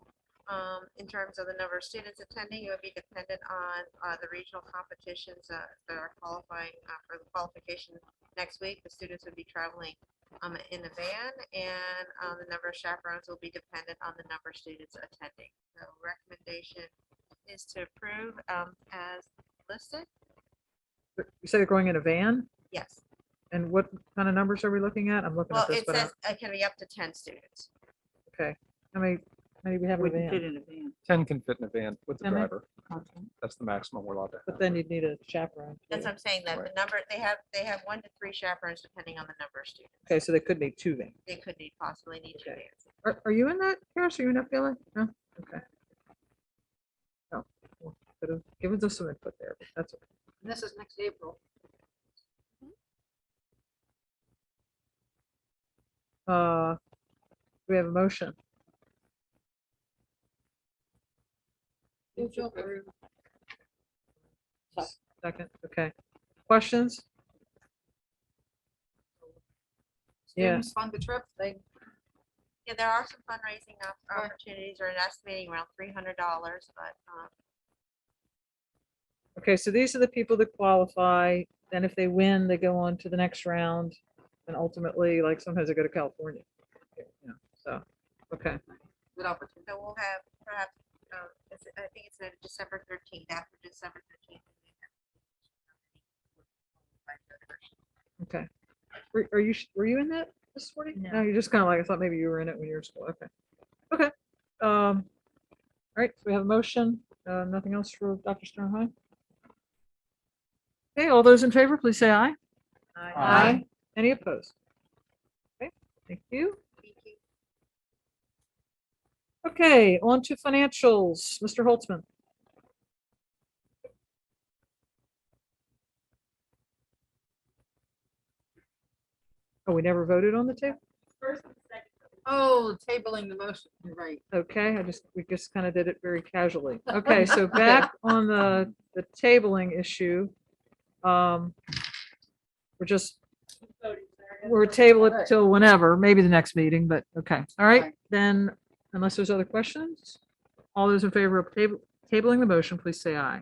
In terms of the number of students attending, it would be dependent on the regional competitions that are qualifying for the qualification next week. The students would be traveling in a van, and the number of chaperones will be dependent on the number of students attending. So recommendation is to approve as listed. You said they're going in a van? Yes. And what kind of numbers are we looking at? I'm looking Well, at this, it but says it can be up to 10 students. okay. How many do we have in a wouldn't fit van? in a van. 10 can fit in a van with the How many? driver. That's the maximum we're allowed to have. But then you'd need a chaperone. That's too. what I'm saying, that the Right. number, they have 1 to 3 chaperones depending on the number of students. Okay, so they could need two vans. They could possibly need 2 Okay. vans. Are you in that, Karis? Are you in FBLA? No? Okay. No. Could have given us some input there, but that's okay. This is next April. We have a motion. Second, okay. Questions? Yeah, Fund the trip thing. Yeah, there are some fundraising opportunities, or estimating around $300, but okay, so these are the people that qualify, and if they win, they go on to the next round, and ultimately, like, sometimes they go to California. Yeah, so, okay, good opportunity. So we'll have perhaps, I think it's December 13th, after December 13th. okay. Were you in that this morning? No, you're just kind of like, I thought maybe you were in it when you were in school, okay. Okay, all right, so we have a motion, nothing else for Dr. Sternheim? Okay, all those in favor, please say aye. Aye. Any opposed? Okay, thank you. Thank you. Okay, on to financials. Mr. Holtzman. Oh, we never voted on the table? Oh, tabling the motion, you're right. Okay, we just kind of did it very casually. Okay, so back on the tabling issue. We're table it till whenever, maybe the next meeting, but okay. All right, then, unless there's other questions, all those in favor of tabling the motion, please say aye.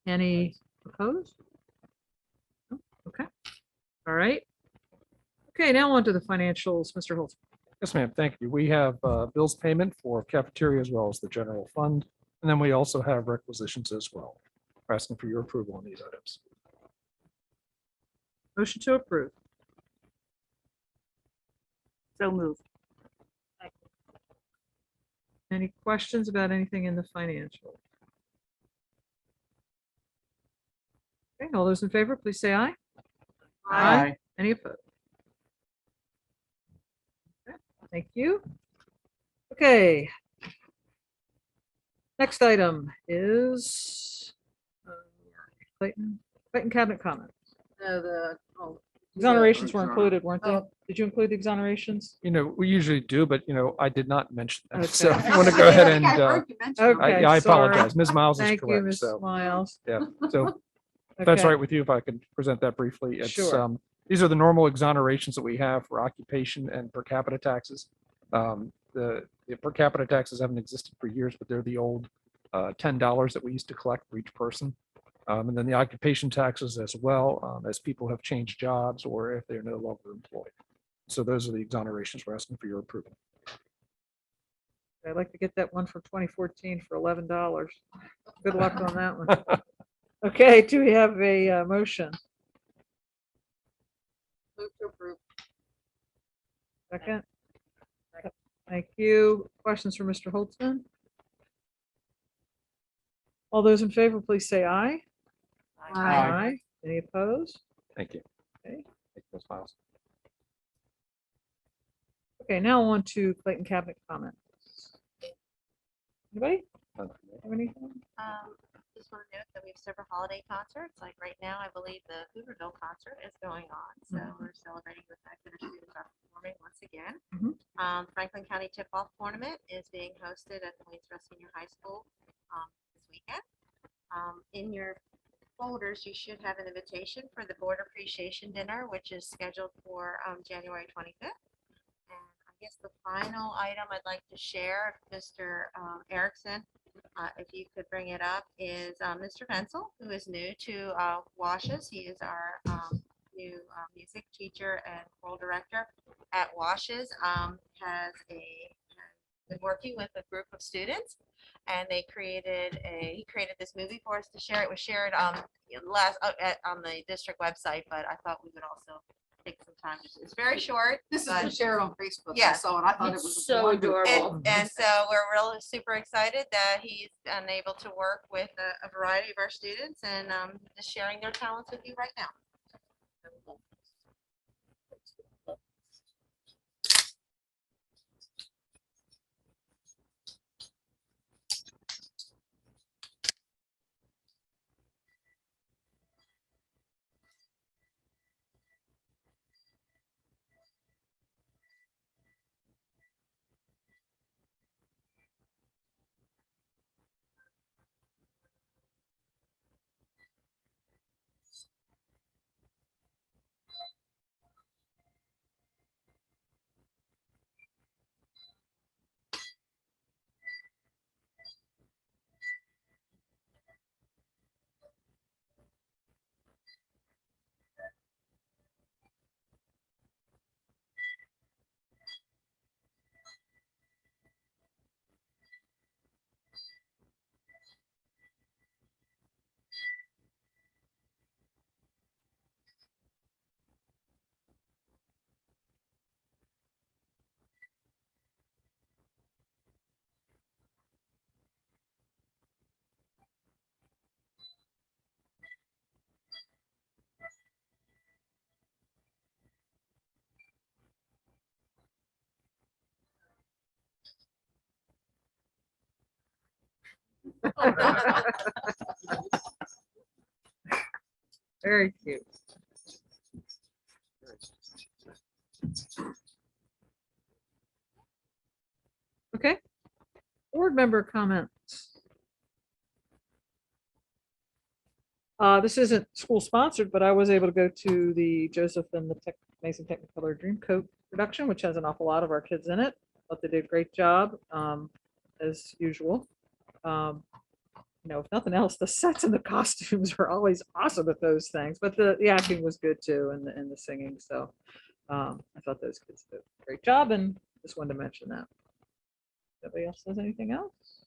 Any opposed? No? Okay, all right. Okay, now on to the financials, Mr. Holtz. Yes, ma'am. Thank you. We have bills payment for cafeteria as well as the general fund. And then we also have requisitions as well. We're asking for your approval on these items. Motion to approve. So moved. Any questions about anything in the financial? Okay, all those in favor, please say aye. Any opposed? Okay, thank you. Okay. Next item is Clayton cabinet comment. Exonerations were included, weren't they? Did you include the exonerations? You know, we usually do, but you know, I did not mention that. Okay. So if you want to go ahead and, Okay, I sorry. apologize. Ms. Miles is Thank you, correct. Ms. So, Miles. yeah. So if that's Okay. all right with you, if I could present that briefly. It's, Sure. these are the normal exonerations that we have for occupation and per capita taxes. The per capita taxes haven't existed for years, but they're the old $10 that we used to collect for each person. And then the occupation taxes as well, as people have changed jobs or if they're no longer employed. So those are the exonerations we're asking for your approval. I'd like to get that one from 2014 for $11. Good luck on that one. Okay, do we have a motion? Move to approve. Second? Thank you. Questions for Mr. Holtzman? All those in favor, please say aye. Aye. Any opposed? Thank you. Okay. Take those files. Okay, now on to Clayton Cabinet comments. Anybody have anything? Just want to note that we have several holiday concerts. Like right now, I believe the Hooverville concert is going on. So we're celebrating the fact that our students are performing once again. Franklin County Tip-Off Tournament is being hosted at the Waynesboro Senior High School this weekend. In your folders, you should have an invitation for the Board Appreciation Dinner, which is scheduled for January 25th. And I guess the final item I'd like to share, Mr. Erickson, if you could bring it up, is Mr. Fensel, who is new to WASH's. He is our new music teacher and choral director at WASH's. Has been working with a group of students, and he created this movie for us to share. It was shared on the district website, but I thought we would also take some time. It's very short. This but- is shared on Facebook. I Yes. saw it. I thought it It's was so wonderful. adorable. And so we're really super excited that he's able to work with a variety of our students and just sharing their talents with you right now. Very cute. Okay. Board member comments. This isn't school sponsored, but I was able to go to the Joseph and the Mason Technicolor Dreamcoat production, which has an awful lot of our kids in it. But they did a great job, as usual. If nothing else, the sets and the costumes are always awesome at those things. But the acting was good too, and the singing. So I thought those kids did a great job, and just wanted to mention that. Nobody else says anything else?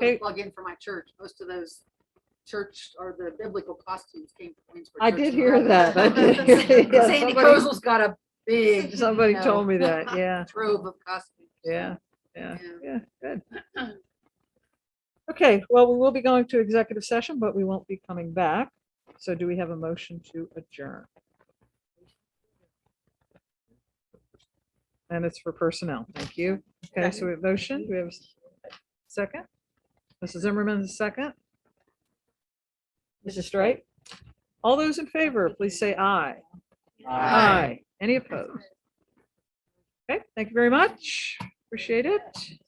Okay. Plug in for my church. Most of those church or the biblical costumes came from Waynesboro. I Church did and hear Revival. that. I did hear- yeah, Sandy somebody- Kozel's got a big. Somebody told me that. Yeah. Trove of costumes. Yeah. Good. Okay, well, we will be going to executive session, but we won't be coming back. So do we have a motion to adjourn? And it's for personnel. Thank you. Okay, so we have motion. Do we have a second? Mrs. Zimmerman, second. Mrs. Strike? All those in favor, please say aye. Aye. Any opposed? Okay, thank you very much. Appreciate it.